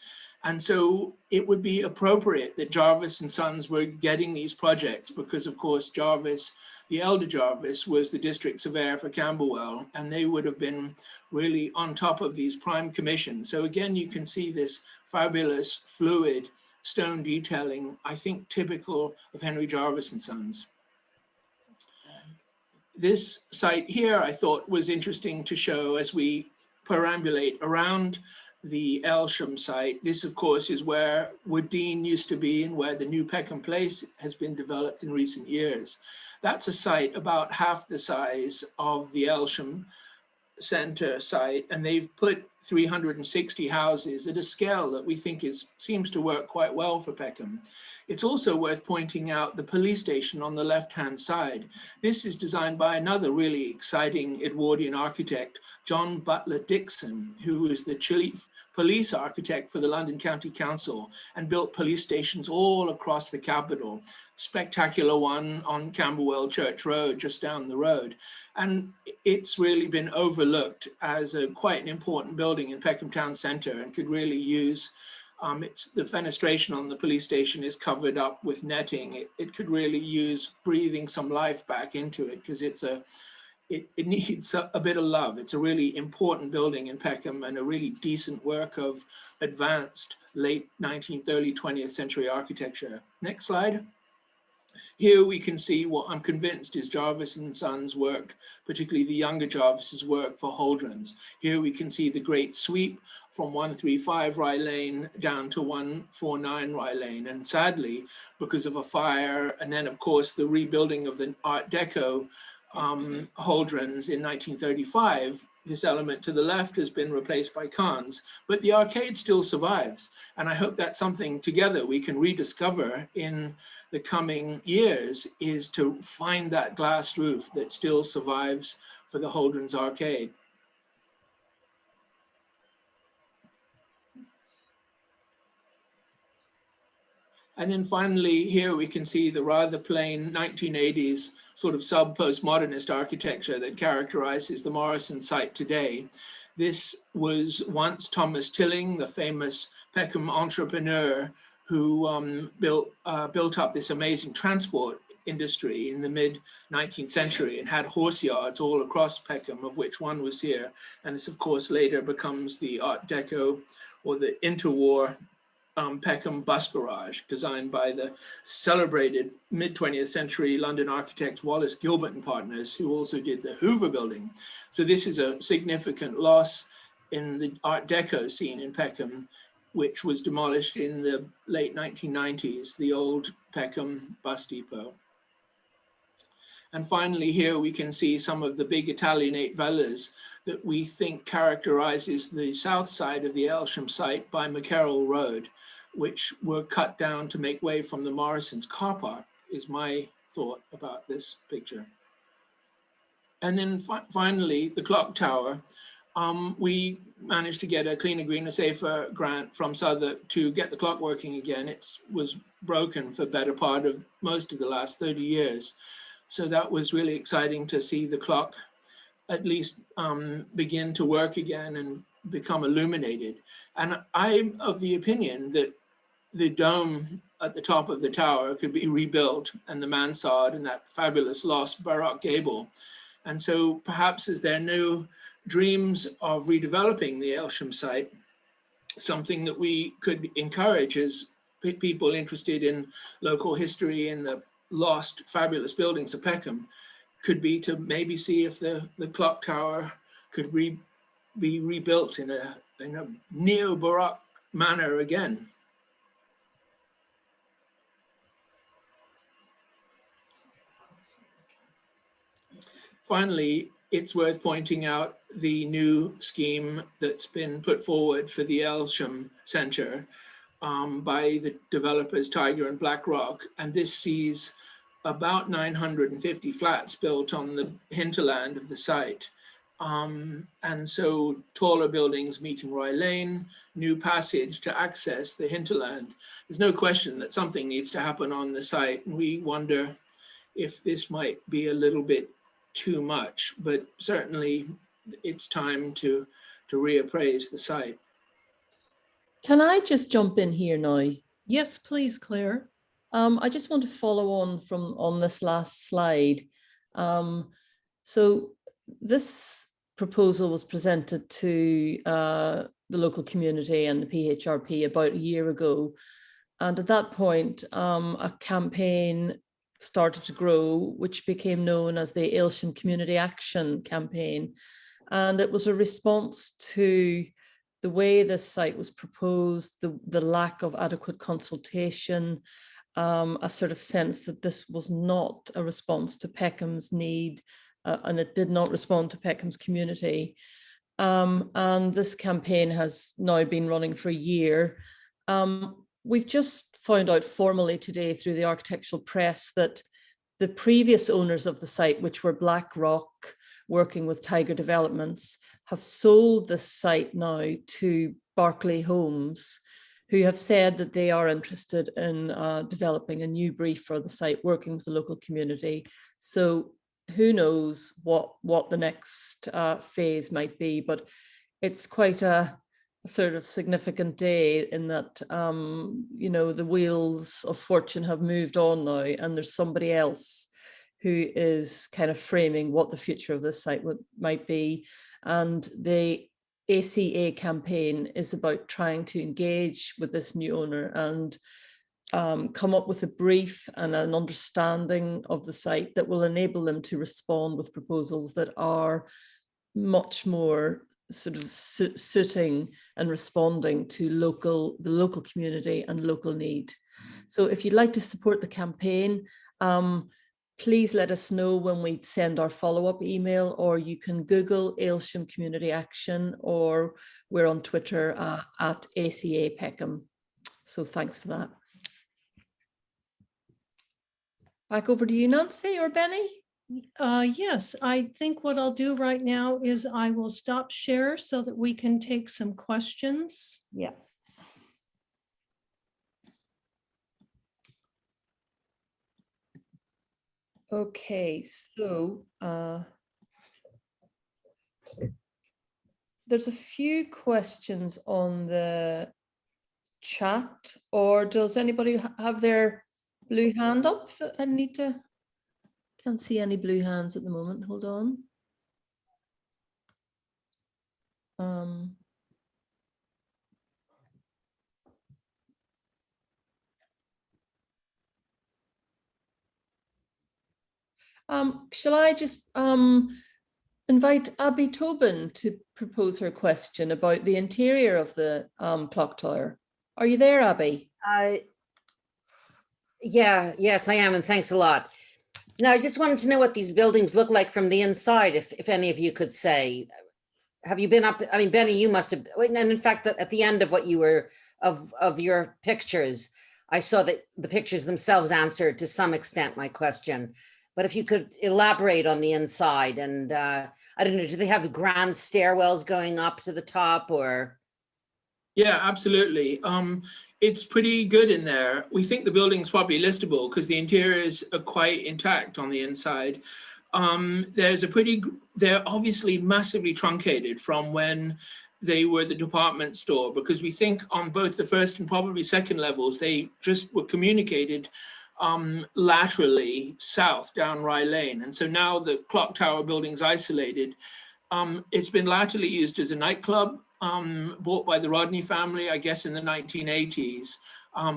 And so it would be appropriate that Jarvis and Sons were getting these projects because, of course, Jarvis, the elder Jarvis, was the district surveyor for Camberwell, and they would have been really on top of these prime commissions. So again, you can see this fabulous, fluid stone detailing, I think typical of Henry Jarvis and Sons. This site here, I thought was interesting to show as we perambulate around the Aylesham site. This, of course, is where Wooddean used to be and where the new Peckham Place has been developed in recent years. That's a site about half the size of the Aylesham Centre site, and they've put 360 houses at a scale that we think seems to work quite well for Peckham. It's also worth pointing out the police station on the left-hand side. This is designed by another really exciting Edwardian architect, John Butler Dixon, who is the chief police architect for the London County Council and built police stations all across the capital. Spectacular one on Camberwell Church Road, just down the road. And it's really been overlooked as quite an important building in Peckham Town Centre and could really use, the fenestration on the police station is covered up with netting. It could really use breathing some life back into it because it needs a bit of love. It's a really important building in Peckham and a really decent work of advanced late 19th, early 20th century architecture. Next slide. Here we can see what I'm convinced is Jarvis and Sons work, particularly the younger Jarvis's work for Holdrens. Here we can see the great sweep from 135 Rye Lane down to 149 Rye Lane. And sadly, because of a fire, and then of course the rebuilding of the Art Deco Holdrens in 1935, this element to the left has been replaced by Khan's, but the arcade still survives. And I hope that's something together we can rediscover in the coming years, is to find that glass roof that still survives for the Holdrens arcade. And then finally, here we can see the rather plain 1980s sort of sub-postmodernist architecture that characterizes the Morrison site today. This was once Thomas Tilling, the famous Peckham entrepreneur who built up this amazing transport industry in the mid-19th century and had horse yards all across Peckham, of which one was here. And this, of course, later becomes the Art Deco or the interwar Peckham bus garage, designed by the celebrated mid-20th century London architects Wallace Gilbert and Partners, who also did the Hoover building. So this is a significant loss in the Art Deco scene in Peckham, which was demolished in the late 1990s, the old Peckham bus depot. And finally, here we can see some of the big Italianate villas that we think characterizes the south side of the Aylesham site by McCarroll Road, which were cut down to make way from the Morrison's car park, is my thought about this picture. And then finally, the clock tower. We managed to get a Cleaner, Greener, Safer grant from Southwark to get the clock working again. It was broken for the better part of most of the last 30 years. So that was really exciting to see the clock at least begin to work again and become illuminated. And I'm of the opinion that the dome at the top of the tower could be rebuilt, and the mansard and that fabulous lost Baroque gable. And so perhaps as there are new dreams of redeveloping the Aylesham site, something that we could encourage as people interested in local history and the lost fabulous buildings of Peckham could be to maybe see if the clock tower could be rebuilt in a neo-Baroque manner again. Finally, it's worth pointing out the new scheme that's been put forward for the Aylesham Centre by the developers Tiger and BlackRock. And this sees about 950 flats built on the hinterland of the site. And so taller buildings meeting Rye Lane, new passage to access the hinterland. There's no question that something needs to happen on the site. And we wonder if this might be a little bit too much, but certainly it's time to reappraise the site. Can I just jump in here now? Yes, please, Claire. I just want to follow on this last slide. So this proposal was presented to the local community and the PHRP about a year ago. And at that point, a campaign started to grow, which became known as the Aylesham Community Action Campaign. And it was a response to the way this site was proposed, the lack of adequate consultation, a sort of sense that this was not a response to Peckham's need, and it did not respond to Peckham's community. And this campaign has now been running for a year. We've just found out formally today through the architectural press that the previous owners of the site, which were BlackRock, working with Tiger Developments, have sold this site now to Berkeley Homes, who have said that they are interested in developing a new brief for the site, working with the local community. So who knows what the next phase might be, but it's quite a sort of significant day in that, you know, the wheels of fortune have moved on now, and there's somebody else who is kind of framing what the future of this site might be. And the ACA campaign is about trying to engage with this new owner and come up with a brief and an understanding of the site that will enable them to respond with proposals that are much more sort of suiting and responding to the local community and local need. So if you'd like to support the campaign, please let us know when we send our follow-up email, or you can Google Aylesham Community Action, or we're on Twitter at ACA Peckham. So thanks for that. Back over to you, Nancy or Benny. Yes, I think what I'll do right now is I will stop share so that we can take some questions. Yeah. Okay, so there's a few questions on the chat, or does anybody have their blue hand up? I need to, can't see any blue hands at the moment. Hold on. Shall I just invite Abby Tobin to propose her question about the interior of the clock tower? Are you there, Abby? Yes, I am, and thanks a lot. Now, I just wanted to know what these buildings look like from the inside, if any of you could say. Have you been up? I mean, Benny, you must have, and in fact, at the end of what you were, of your pictures, I saw that the pictures themselves answered to some extent my question. But if you could elaborate on the inside, and I don't know, do they have grand stairwells going up to the top, or? Yeah, absolutely. It's pretty good in there. We think the building's probably listable because the interiors are quite intact on the inside. They're obviously massively truncated from when they were the department store, because we think on both the first and probably second levels, they just were communicated laterally south down Rye Lane. And so now the clock tower building's isolated. It's been laterally used as a nightclub, bought by the Rodney family, I guess in the 1980s,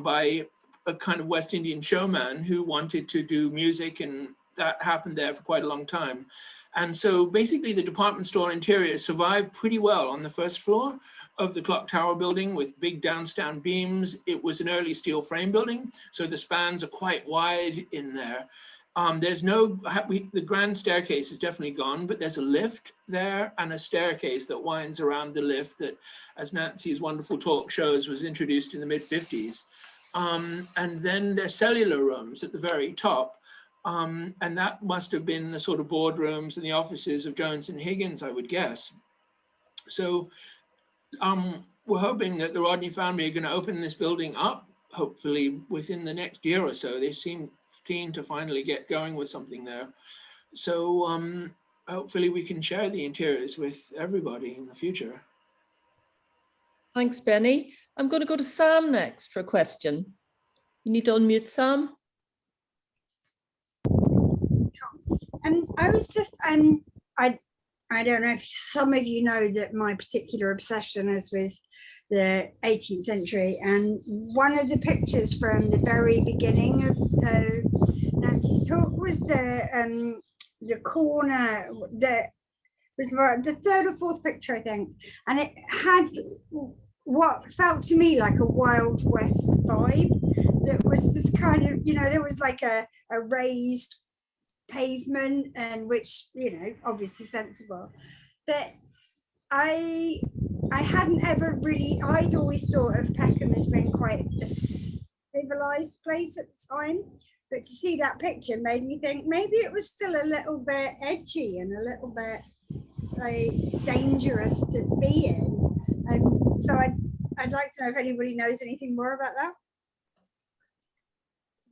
by a kind of West Indian showman who wanted to do music, and that happened there for quite a long time. And so basically the department store interior survived pretty well on the first floor of the clock tower building with big downstand beams. It was an early steel frame building, so the spans are quite wide in there. There's no, the grand staircase is definitely gone, but there's a lift there and a staircase that winds around the lift that, as Nancy's wonderful talk shows, was introduced in the mid-50s. And then there's cellular rooms at the very top. And that must have been the sort of boardrooms and the offices of Jones and Higgins, I would guess. So we're hoping that the Rodney family are going to open this building up, hopefully within the next year or so. They seem keen to finally get going with something there. So hopefully we can share the interiors with everybody in the future. Thanks, Benny. I'm going to go to Sam next for a question. You need to unmute, Sam. I was just, I don't know if some of you know that my particular obsession is with the 18th century, and one of the pictures from the very beginning of Nancy's talk was the corner, the was the third or fourth picture, I think, and it had what felt to me like a Wild West vibe. That was just kind of, there was like a raised pavement, and which, obviously sensible. But I hadn't ever really, I'd always thought of Peckham as being quite a civilized place at the time. But to see that picture made me think maybe it was still a little bit edgy and a little bit like dangerous to be in. And so I'd like to know if anybody knows anything more about that.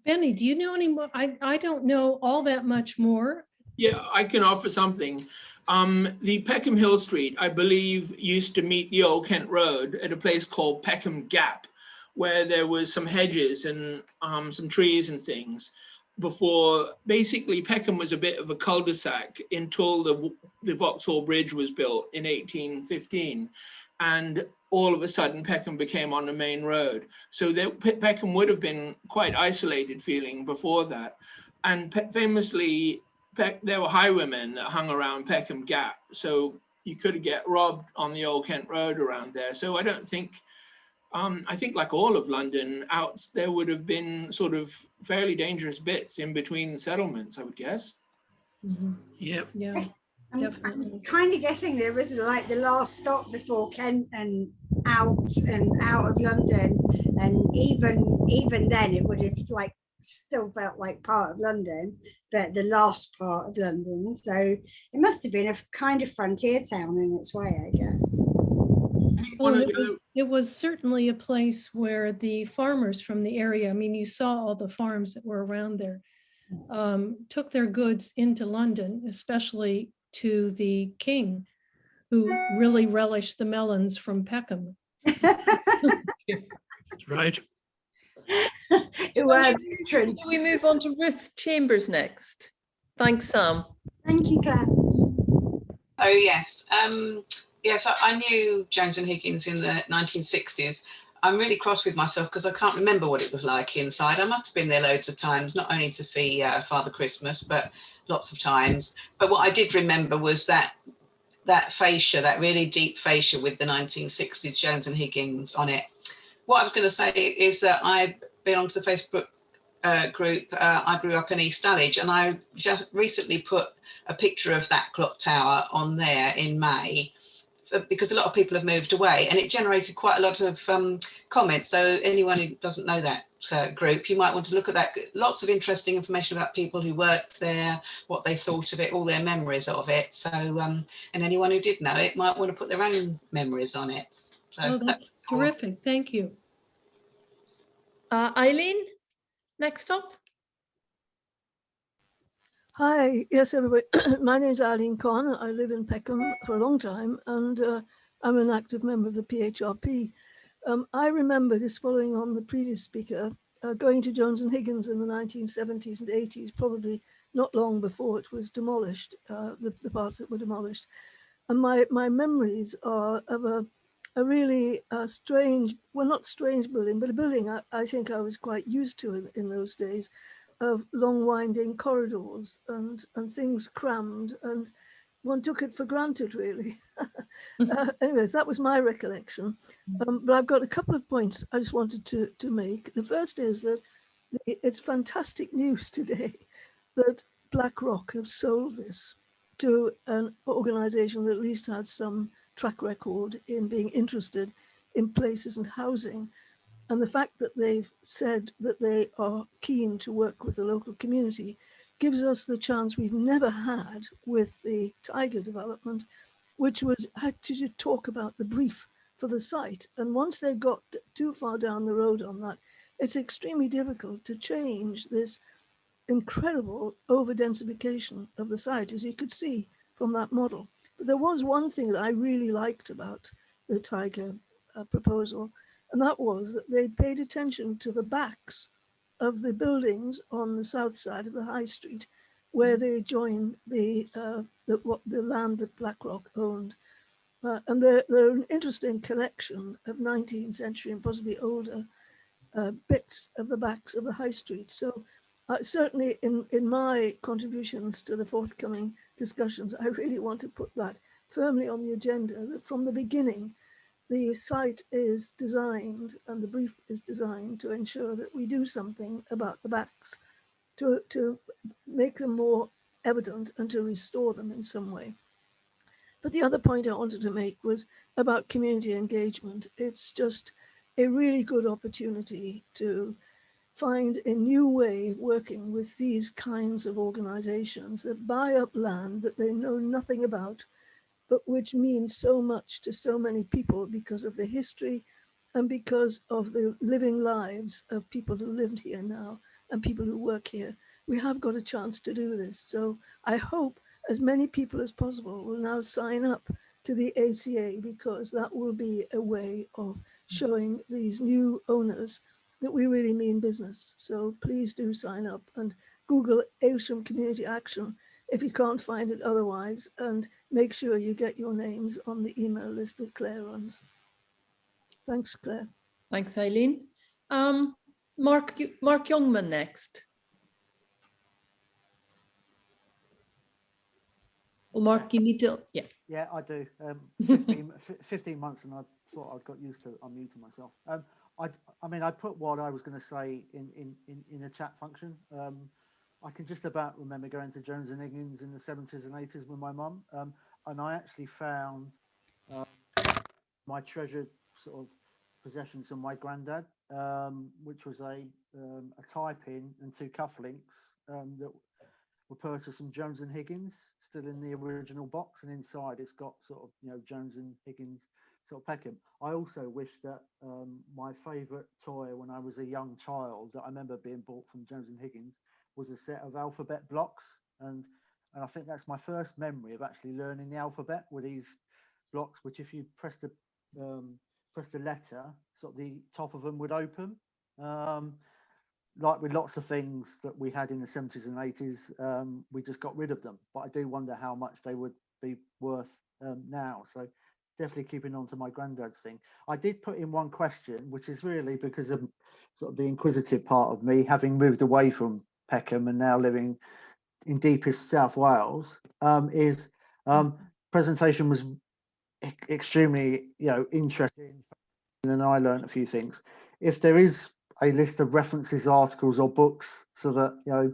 Benny, do you know any more? I don't know all that much more. Yeah, I can offer something. The Peckham Hill Street, I believe, used to meet the Old Kent Road at a place called Peckham Gap, where there was some hedges and some trees and things before. Basically, Peckham was a bit of a cul-de-sac until the Vauxhall Bridge was built in 1815. And all of a sudden, Peckham became on the main road. So Peckham would have been quite isolated feeling before that. And famously, there were highwaymen that hung around Peckham Gap. So you could get robbed on the Old Kent Road around there. So I don't think, I think like all of London, there would have been sort of fairly dangerous bits in between settlements, I would guess. Yep. Yeah, I'm definitely. kind of guessing there was like the last stop before Kent and out of London, and even then it would have like still felt like part of London, but the last part of London. So it must have been a kind of frontier town in its way, I guess. Well, it was certainly a place where the farmers from the area, I mean, you saw all the farms that were around there, took their goods into London, especially to the king, who really relished the melons from Peckham. That's right. Shall we move on to Ruth Chambers next? Thanks, Sam. Thank you, Claire. Oh, yes. Yes, I knew Jones and Higgins in the 1960s. I'm really cross with myself because I can't remember what it was like inside. I must have been there loads of times, not only to see Father Christmas, but lots of times. But what I did remember was that fascia, that really deep fascia with the 1960s Jones and Higgins on it. What I was going to say is that I belong to the Facebook group. I grew up in East Dulwich, and I just recently put a picture of that clock tower on there in May, because a lot of people have moved away, and it generated quite a lot of comments. So anyone who doesn't know that group, you might want to look at that. Lots of interesting information about people who worked there, what they thought of it, all their memories of it. So, and anyone who did know it might want to put their own memories on it. So Oh, that's terrific. Thank you. Eileen, next up. Hi, yes, everybody. My name's Eileen Conn. I live in Peckham for a long time, and I'm an active member of the PHRP. I remember, this following on the previous speaker, going to Jones and Higgins in the 1970s and 80s, probably not long before it was demolished, the parts that were demolished. And my memories are of a really strange, well, not strange building, but a building I think I was quite used to in those days, of long winding corridors and things crammed, and one took it for granted, really. Anyways, that was my recollection. But I've got a couple of points I just wanted to make. The first is that it's fantastic news today that BlackRock have sold this to an organization that at least has some track record in being interested in places and housing. And the fact that they've said that they are keen to work with the local community gives us the chance we've never had with the Tiger development, which was actually to talk about the brief for the site. And once they've got too far down the road on that, it's extremely difficult to change this incredible over-densification of the site, as you could see from that model. But there was one thing that I really liked about the Tiger proposal, and that was that they paid attention to the backs of the buildings on the south side of the high street, where they join the land that BlackRock owned. And they're an interesting collection of 19th century and possibly older bits of the backs of the high street. So certainly in my contributions to the forthcoming discussions, I really want to put that firmly on the agenda, that from the beginning, the site is designed and the brief is designed to ensure that we do something about the backs, to make them more evident and to restore them in some way. But the other point I wanted to make was about community engagement. It's just a really good opportunity to find a new way of working with these kinds of organizations that buy up land that they know nothing about, but which means so much to so many people because of the history and because of the living lives of people who lived here now and people who work here. We have got a chance to do this. So I hope as many people as possible will now sign up to the ACA, because that will be a way of showing these new owners that we really mean business. So please do sign up and Google Aylesham Community Action if you can't find it otherwise, and make sure you get your names on the email list that Claire runs. Thanks, Claire. Thanks, Eileen. Mark Youngman next. Well, Mark, you need to, yeah. Yeah, I do. 15 months, and I thought I'd got used to unmuting myself. I mean, I put what I was going to say in a chat function. I can just about remember going to Jones and Higgins in the 70s and 80s with my mum, and I actually found my treasured sort of possessions from my granddad, which was a tie pin and 2 cufflinks that were purchased from Jones and Higgins, still in the original box, and inside it's got sort of, you know, Jones and Higgins sort of Peckham. I also wish that my favourite toy when I was a young child that I remember being bought from Jones and Higgins was a set of alphabet blocks, and I think that's my first memory of actually learning the alphabet, with these blocks which, if you press the letter, sort of the top of them would open. Like with lots of things that we had in the 70s and 80s, we just got rid of them. But I do wonder how much they would be worth now. So definitely keeping on to my granddad's thing. I did put in one question, which is really because of sort of the inquisitive part of me, having moved away from Peckham and now living in deepest South Wales, presentation was extremely, you know, interesting, and I learned a few things. If there is a list of references, articles or books, so that, you know,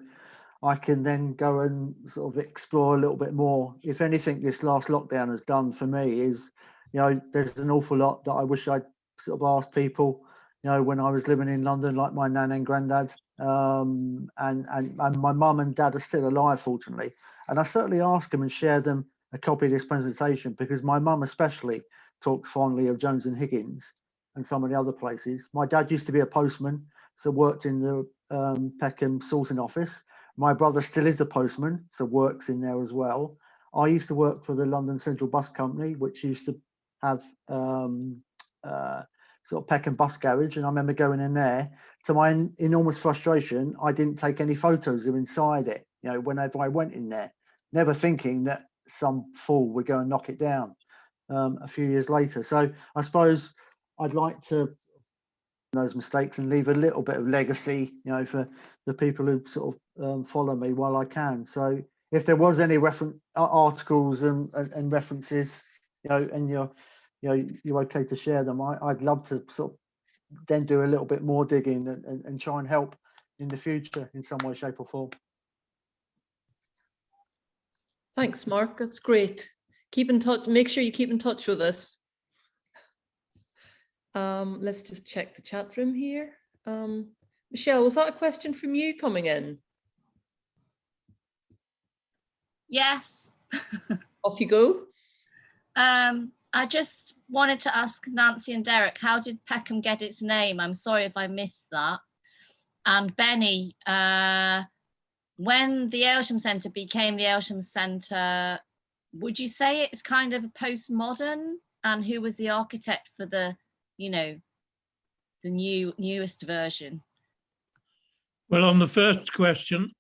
I can then go and sort of explore a little bit more. If anything this last lockdown has done for me is, you know, there's an awful lot that I wish I'd sort of asked people, you know, when I was living in London, like my nan and granddad, and my mum and dad are still alive, fortunately, and I certainly ask them and share them a copy of this presentation, because my mum especially talks fondly of Jones and Higgins and some of the other places. My dad used to be a postman, so worked in the Peckham sorting office. My brother still is a postman, so works in there as well. I used to work for the London Central Bus Company, which used to have sort of Peckham bus garage, and I remember going in there. To my enormous frustration, I didn't take any photos of inside it, you know, whenever I went in there, never thinking that some fool would go and knock it down a few years later. So I suppose I'd like to those mistakes and leave a little bit of legacy, you know, for the people who sort of follow me while I can. So if there was any reference articles and references, you know, and you're okay to share them, I'd love to sort of then do a little bit more digging and try and help in the future in some way, shape or form. Thanks, Mark. That's great. Keep in touch. Make sure you keep in touch with us. Let's just check the chat room here. Michelle, was that a question from you coming in? Yes. Off you go. I just wanted to ask Nancy and Derek, how did Peckham get its name? I'm sorry if I missed that. And Benny, when the Aylesham Centre became the Aylesham Centre, would you say it's kind of a postmodern? And who was the architect for the, you know, the newest version? Well, on the first question,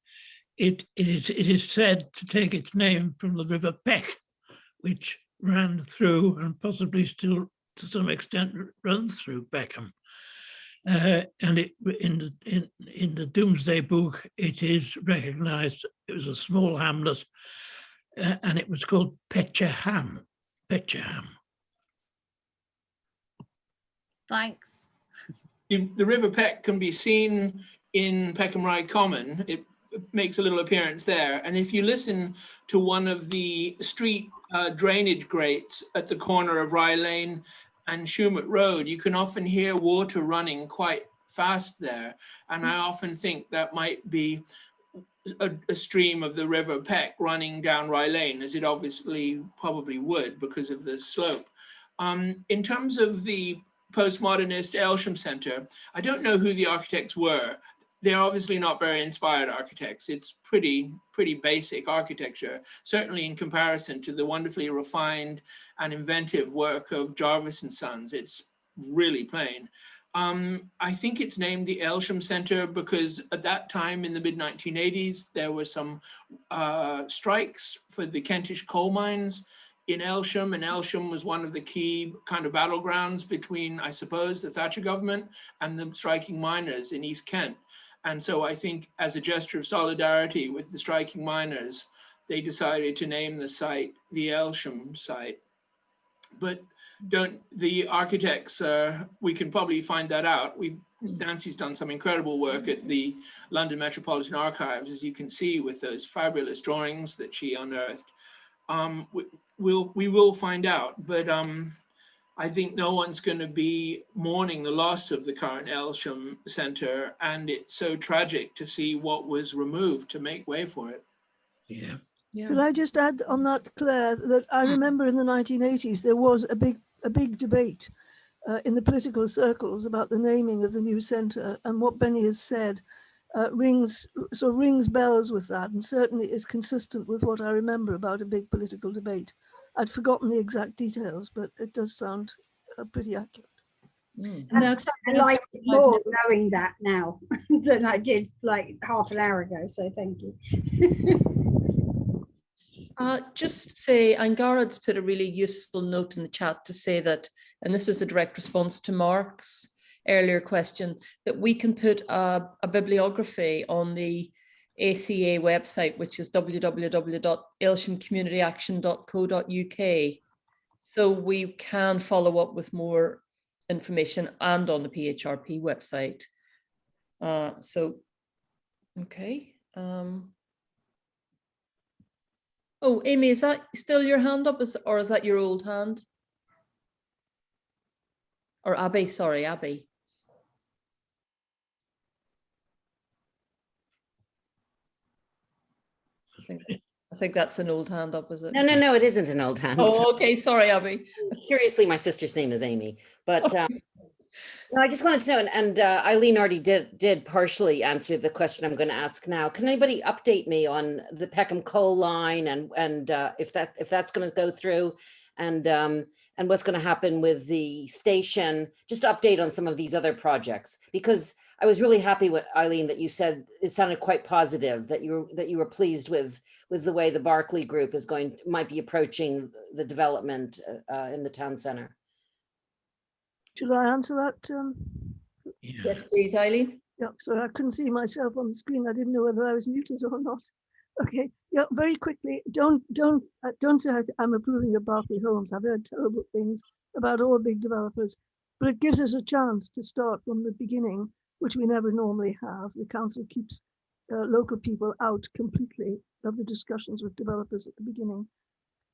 it is said to take its name from the River Peck, which ran through and possibly still to some extent runs through Peckham. And it, in the Domesday Book, it is recognised. It was a small hamlet, and it was called Peckham. Peckham. Thanks. The River Peck can be seen in Peckham Rye Common. It makes a little appearance there. And if you listen to one of the street drainage grates at the corner of Rye Lane and Shumat Road, you can often hear water running quite fast there. And I often think that might be a stream of the River Peck running down Rye Lane, as it obviously probably would because of the slope. In terms of the postmodernist Aylesham Centre, I don't know who the architects were. They're obviously not very inspired architects. It's pretty basic architecture, certainly in comparison to the wonderfully refined and inventive work of Jarvis and Sons. It's really plain. I think it's named the Aylesham Centre because at that time in the mid-1980s, there were some strikes for the Kentish coal mines in Aylesham, and Aylesham was one of the key kind of battlegrounds between, I suppose, the Thatcher government and the striking miners in East Kent. And so I think as a gesture of solidarity with the striking miners, they decided to name the site the Aylesham site. But the architects, we can probably find that out. Nancy's done some incredible work at the London Metropolitan Archives, as you can see with those fabulous drawings that she unearthed. We will find out, but I think no one's going to be mourning the loss of the current Aylesham Centre, and it's so tragic to see what was removed to make way for it. Yeah. Could I just add on that, Claire, that I remember in the 1980s, there was a big debate in the political circles about the naming of the new centre, and what Benny has said rings bells with that, and certainly is consistent with what I remember about a big political debate. I'd forgotten the exact details, but it does sound pretty accurate. And I like it more knowing that now than I did like half an hour ago. So thank you. Just to say, Angarad's put a really useful note in the chat to say that, and this is a direct response to Mark's earlier question, that we can put a bibliography on the ACA website, which is www.ayleshamcommunityaction.co.uk. So we can follow up with more information and on the PHRP website. Okay. Oh, Amy, is that still your hand up, or is that your old hand? Or Abby, sorry, Abby. I think that's an old hand up, is it? No, it isn't an old hand. Oh, okay, sorry, Abby. Curiously, my sister's name is Amy, but no, I just wanted to know, and Eileen already did partially answer the question I'm going to ask now. Can anybody update me on the Peckham coal line and if that's going to go through, and what's going to happen with the station? Just update on some of these other projects, because I was really happy with Eileen that you said it sounded quite positive, that you were pleased with the way the Barclay Group might be approaching the development in the town centre. Should I answer that? Yeah. Yes, please, Eileen. Yeah, sorry, I couldn't see myself on the screen. I didn't know whether I was muted or not. Okay, yeah, very quickly, don't say I'm approving of Barclay Homes. I've heard terrible things about all big developers, but it gives us a chance to start from the beginning, which we never normally have. The council keeps local people out completely of the discussions with developers at the beginning.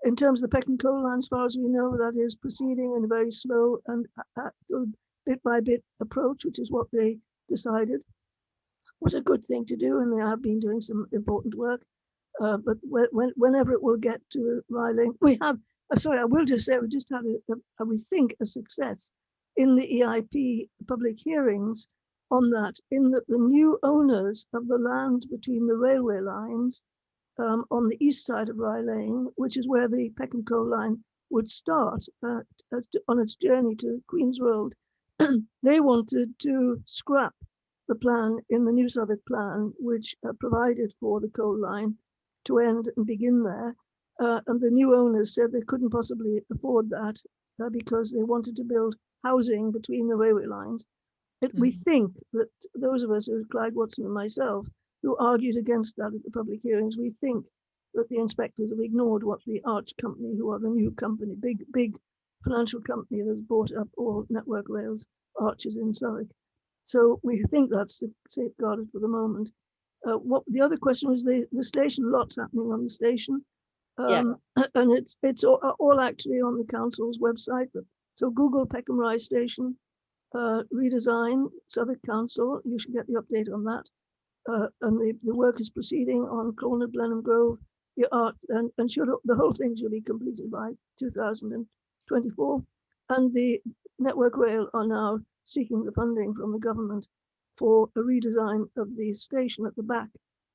In terms of the Peckham coal line, as far as we know, that is proceeding in a very slow and sort of bit by bit approach, which is what they decided was a good thing to do, and they have been doing some important work. But whenever it will get to Rye Lane, we have, sorry, I will just say, we just had, we think, a success in the EIP public hearings on that, in that the new owners of the land between the railway lines on the east side of Rye Lane, which is where the Peckham coal line would start on its journey to Queen's Road, they wanted to scrap the plan in the New Southwark plan, which provided for the coal line to end and begin there. And the new owners said they couldn't possibly afford that because they wanted to build housing between the railway lines. We think that those of us, Clyde Watson and myself, who argued against that at the public hearings, we think that the inspectors have ignored what the Arch Company, who are the new company, big financial company that has bought up all Network Rail's arches in Surrey. So we think that's safeguarded for the moment. What the other question was the station, lots happening on the station. And it's all actually on the council's website. So Google Peckham Rise Station redesign, Southwark Council, you should get the update on that. And the work is proceeding on Colne, Blenheim Grove, and the whole thing should be completed by 2024. And the Network Rail are now seeking the funding from the government for a redesign of the station at the back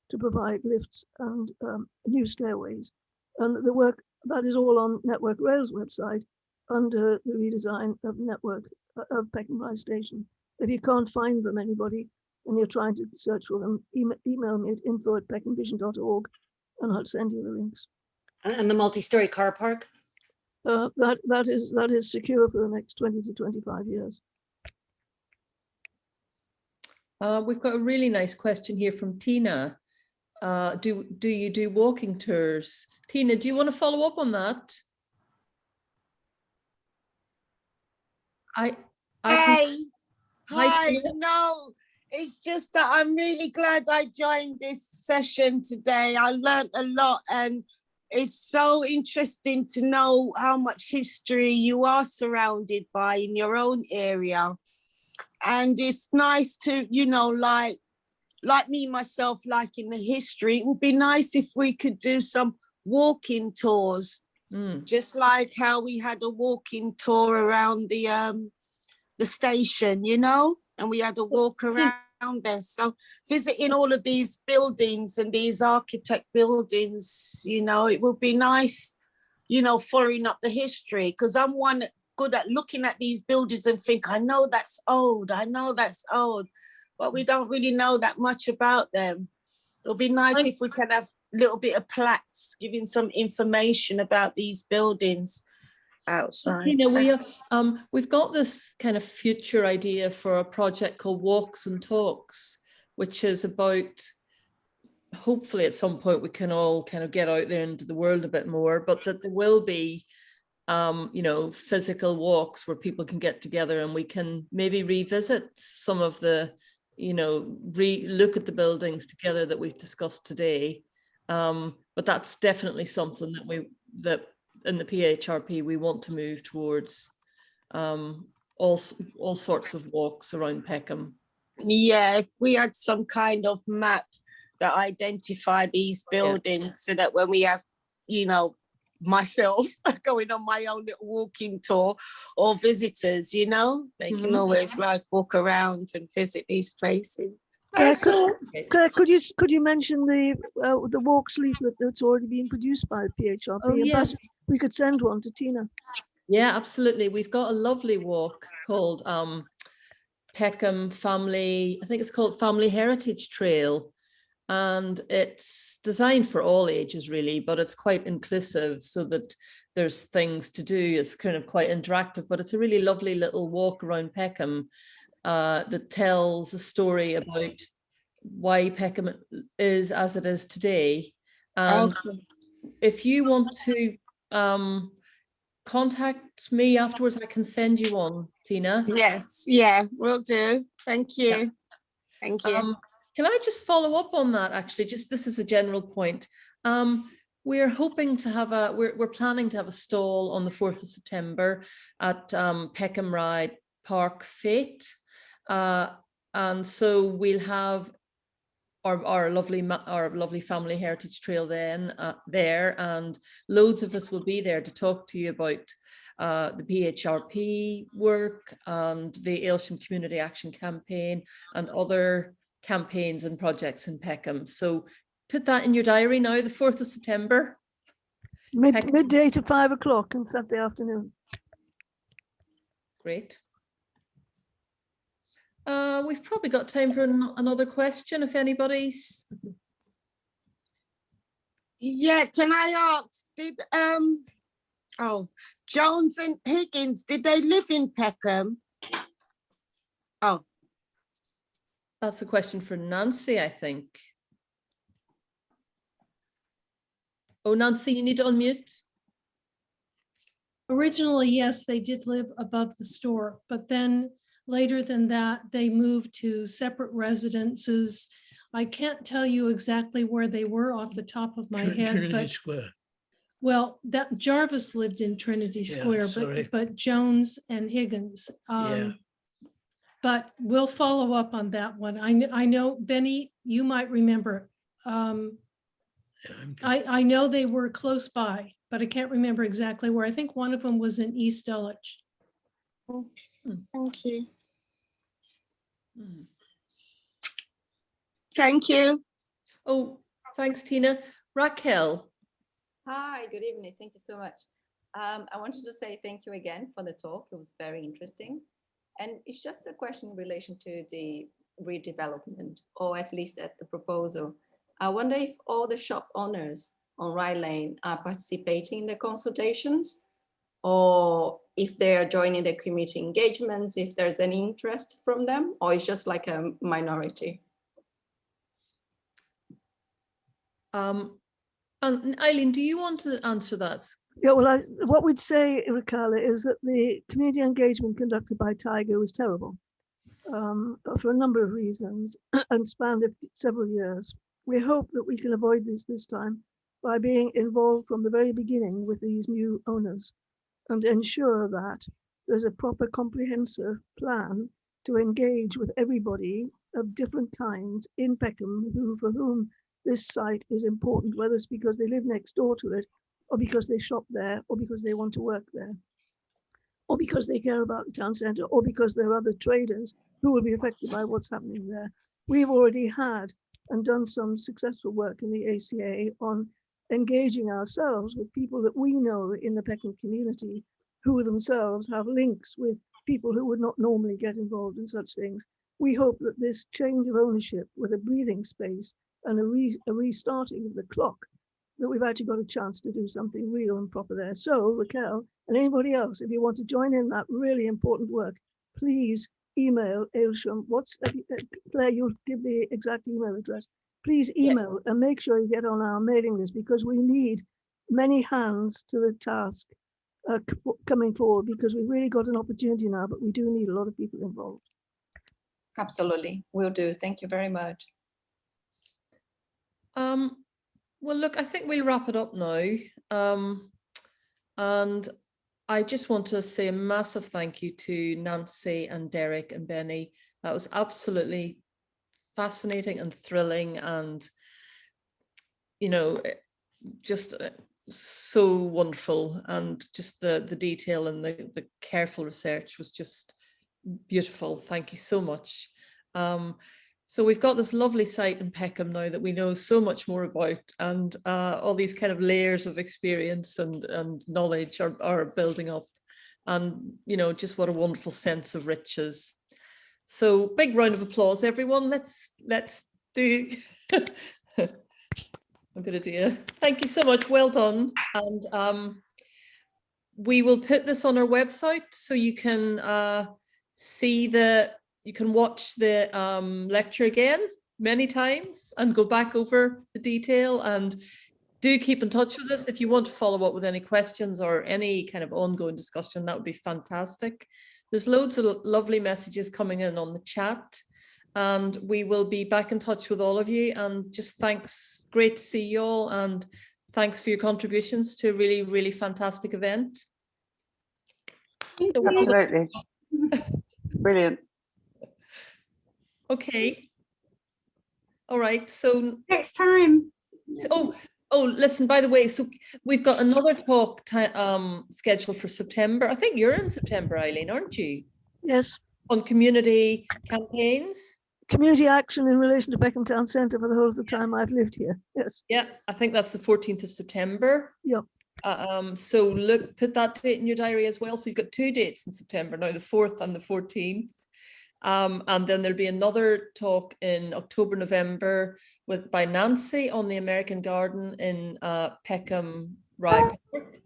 to provide lifts and new stairways. And the work, that is all on Network Rail's website under the redesign of Peckham Rise Station. If you can't find them, anybody, and you're trying to search for them, email me at info@peckhamvision.org and I'll send you the links. And the multi-story car park? That is secure for the next 20 to 25 years. We've got a really nice question here from Tina. Do you do walking tours? Tina, do you want to follow up on that? Hi, Tina. no, it's just that I'm really glad I joined this session today. I learned a lot and it's so interesting to know how much history you are surrounded by in your own area. And it's nice to, you know, like me, myself, like in the history, it would be nice if we could do some walking tours, just like how we had a walking tour around the station, you know, and we had a walk around there. So visiting all of these buildings and these architect buildings, you know, it would be nice, you know, following up the history, because I'm one good at looking at these buildings and think, I know that's old, but we don't really know that much about them. It'll be nice if we can have a little bit of plaques giving some information about these buildings outside. You know, we've got this kind of future idea for a project called Walks and Talks, which is about, hopefully at some point we can all kind of get out there into the world a bit more, but that there will be you know, physical walks where people can get together and we can maybe revisit some of the, you know, look at the buildings together that we've discussed today. But that's definitely something that in the PHRP we want to move towards, all sorts of walks around Peckham. Yeah, if we had some kind of map that identify these buildings, so that when we have, you know, myself going on my own little walking tour, or visitors, you know, they can always like walk around and visit these places. Claire, could you mention the walks leaflet that's already been produced by PHRP? Oh, yes. We could send one to Tina. Yeah, absolutely. We've got a lovely walk called Peckham Family, I think it's called Family Heritage Trail. And it's designed for all ages really, but it's quite inclusive so that there's things to do. It's kind of quite interactive, but it's a really lovely little walk around Peckham that tells a story about why Peckham is as it is today. And if you want to contact me afterwards, I can send you one, Tina. Yes, yeah, will do. Thank you. Yeah. Thank you. Can I just follow up on that, actually? Just this is a general point. We're hoping to have we're planning to have a stall on the 4th of September at Peckham Ride Park Fete. And so we'll have our lovely family heritage trail then there, and loads of us will be there to talk to you about the PHRP work and the Aylesham Community Action Campaign and other campaigns and projects in Peckham. So put that in your diary now, the 4th of September. Midday to 5 o'clock on Saturday afternoon. Great. We've probably got time for another question if anybody's. Yeah, can I ask, did Jones and Higgins, did they live in Peckham? Oh. That's a question for Nancy, I think. Oh, Nancy, you need to unmute. Originally, yes, they did live above the store, but then later than that, they moved to separate residences. I can't tell you exactly where they were off the top of my head, Trinity but Square. well, that Jarvis lived in Trinity Yeah, Square, sorry. but Jones and Higgins. Yeah. But we'll follow up on that one. I know, Benny, you might remember. I know they were close by, but I can't remember exactly where. I think one of them was in East Dulwich. Thank you. Thank you. Oh, thanks, Tina. Raquel. Hi, good evening. Thank you so much. I wanted to say thank you again for the talk. It was very interesting. And it's just a question in relation to the redevelopment, or at least at the proposal. I wonder if all the shop owners on Rye Lane are participating in the consultations, or if they are joining the community engagements, if there's any interest from them, or it's just like a minority. And Eileen, do you want to answer that? Yeah, well, what we'd say, Raquel, is that the community engagement conducted by Tiger was terrible for a number of reasons and spanned several years. We hope that we can avoid this time by being involved from the very beginning with these new owners and ensure that there's a proper comprehensive plan to engage with everybody of different kinds in Peckham for whom this site is important, whether it's because they live next door to it, or because they shop there, or because they want to work there, or because they care about the town centre, or because there are other traders who will be affected by what's happening there. We've already had and done some successful work in the ACA on engaging ourselves with people that we know in the Peckham community who themselves have links with people who would not normally get involved in such things. We hope that this change of ownership with a breathing space and a restarting of the clock, that we've actually got a chance to do something real and proper there. So Raquel and anybody else, if you want to join in that really important work, please email Aylesham. Claire, you'll give the exact email address. Please email and make sure you get on our mailing list, because we need many hands to the task coming forward, because we've really got an opportunity now, but we do need a lot of people involved. Absolutely, will do. Thank you very much. Well, look, I think we'll wrap it up now. And I just want to say a massive thank you to Nancy and Derek and Benny. That was absolutely fascinating and thrilling, and, you know, just so wonderful. And just the detail and the careful research was just beautiful. Thank you so much. So we've got this lovely site in Peckham now that we know so much more about, and all these kind of layers of experience and knowledge are building up, and, you know, just what a wonderful sense of riches. So big round of applause, everyone. Let's do. I'm going to do. Thank you so much. Well done. And we will put this on our website so you can see you can watch the lecture again many times and go back over the detail, and do keep in touch with us if you want to follow up with any questions or any kind of ongoing discussion. That would be fantastic. There's loads of lovely messages coming in on the chat, and we will be back in touch with all of you. And just thanks, great to see you all, and thanks for your contributions to a really, really fantastic event. Absolutely. Brilliant. Okay. All right. So next time. Oh, listen, by the way, so we've got another talk scheduled for September. I think you're in September, Eileen, aren't you? Yes. On community campaigns. Community action in relation to Peckham Town Centre for the whole of the time I've lived here. Yes. Yeah, I think that's the 14th of September. Yeah. So look, put that date in your diary as well. So you've got 2 dates in September now, the 4th and the 14th. And then there'll be another talk in October, November by Nancy on the American Garden in Peckham, Rye Park.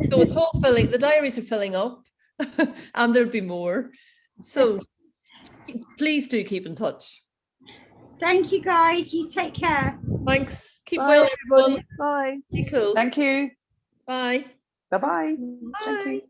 So it's all filling, the diaries are filling up, and there'll be more. So please do keep in touch. Thank you, guys. You take care. Thanks. Keep Bye, well, everybody. everyone. Bye. Be cool. Thank you. Bye. Bye-bye. Bye. Thank you.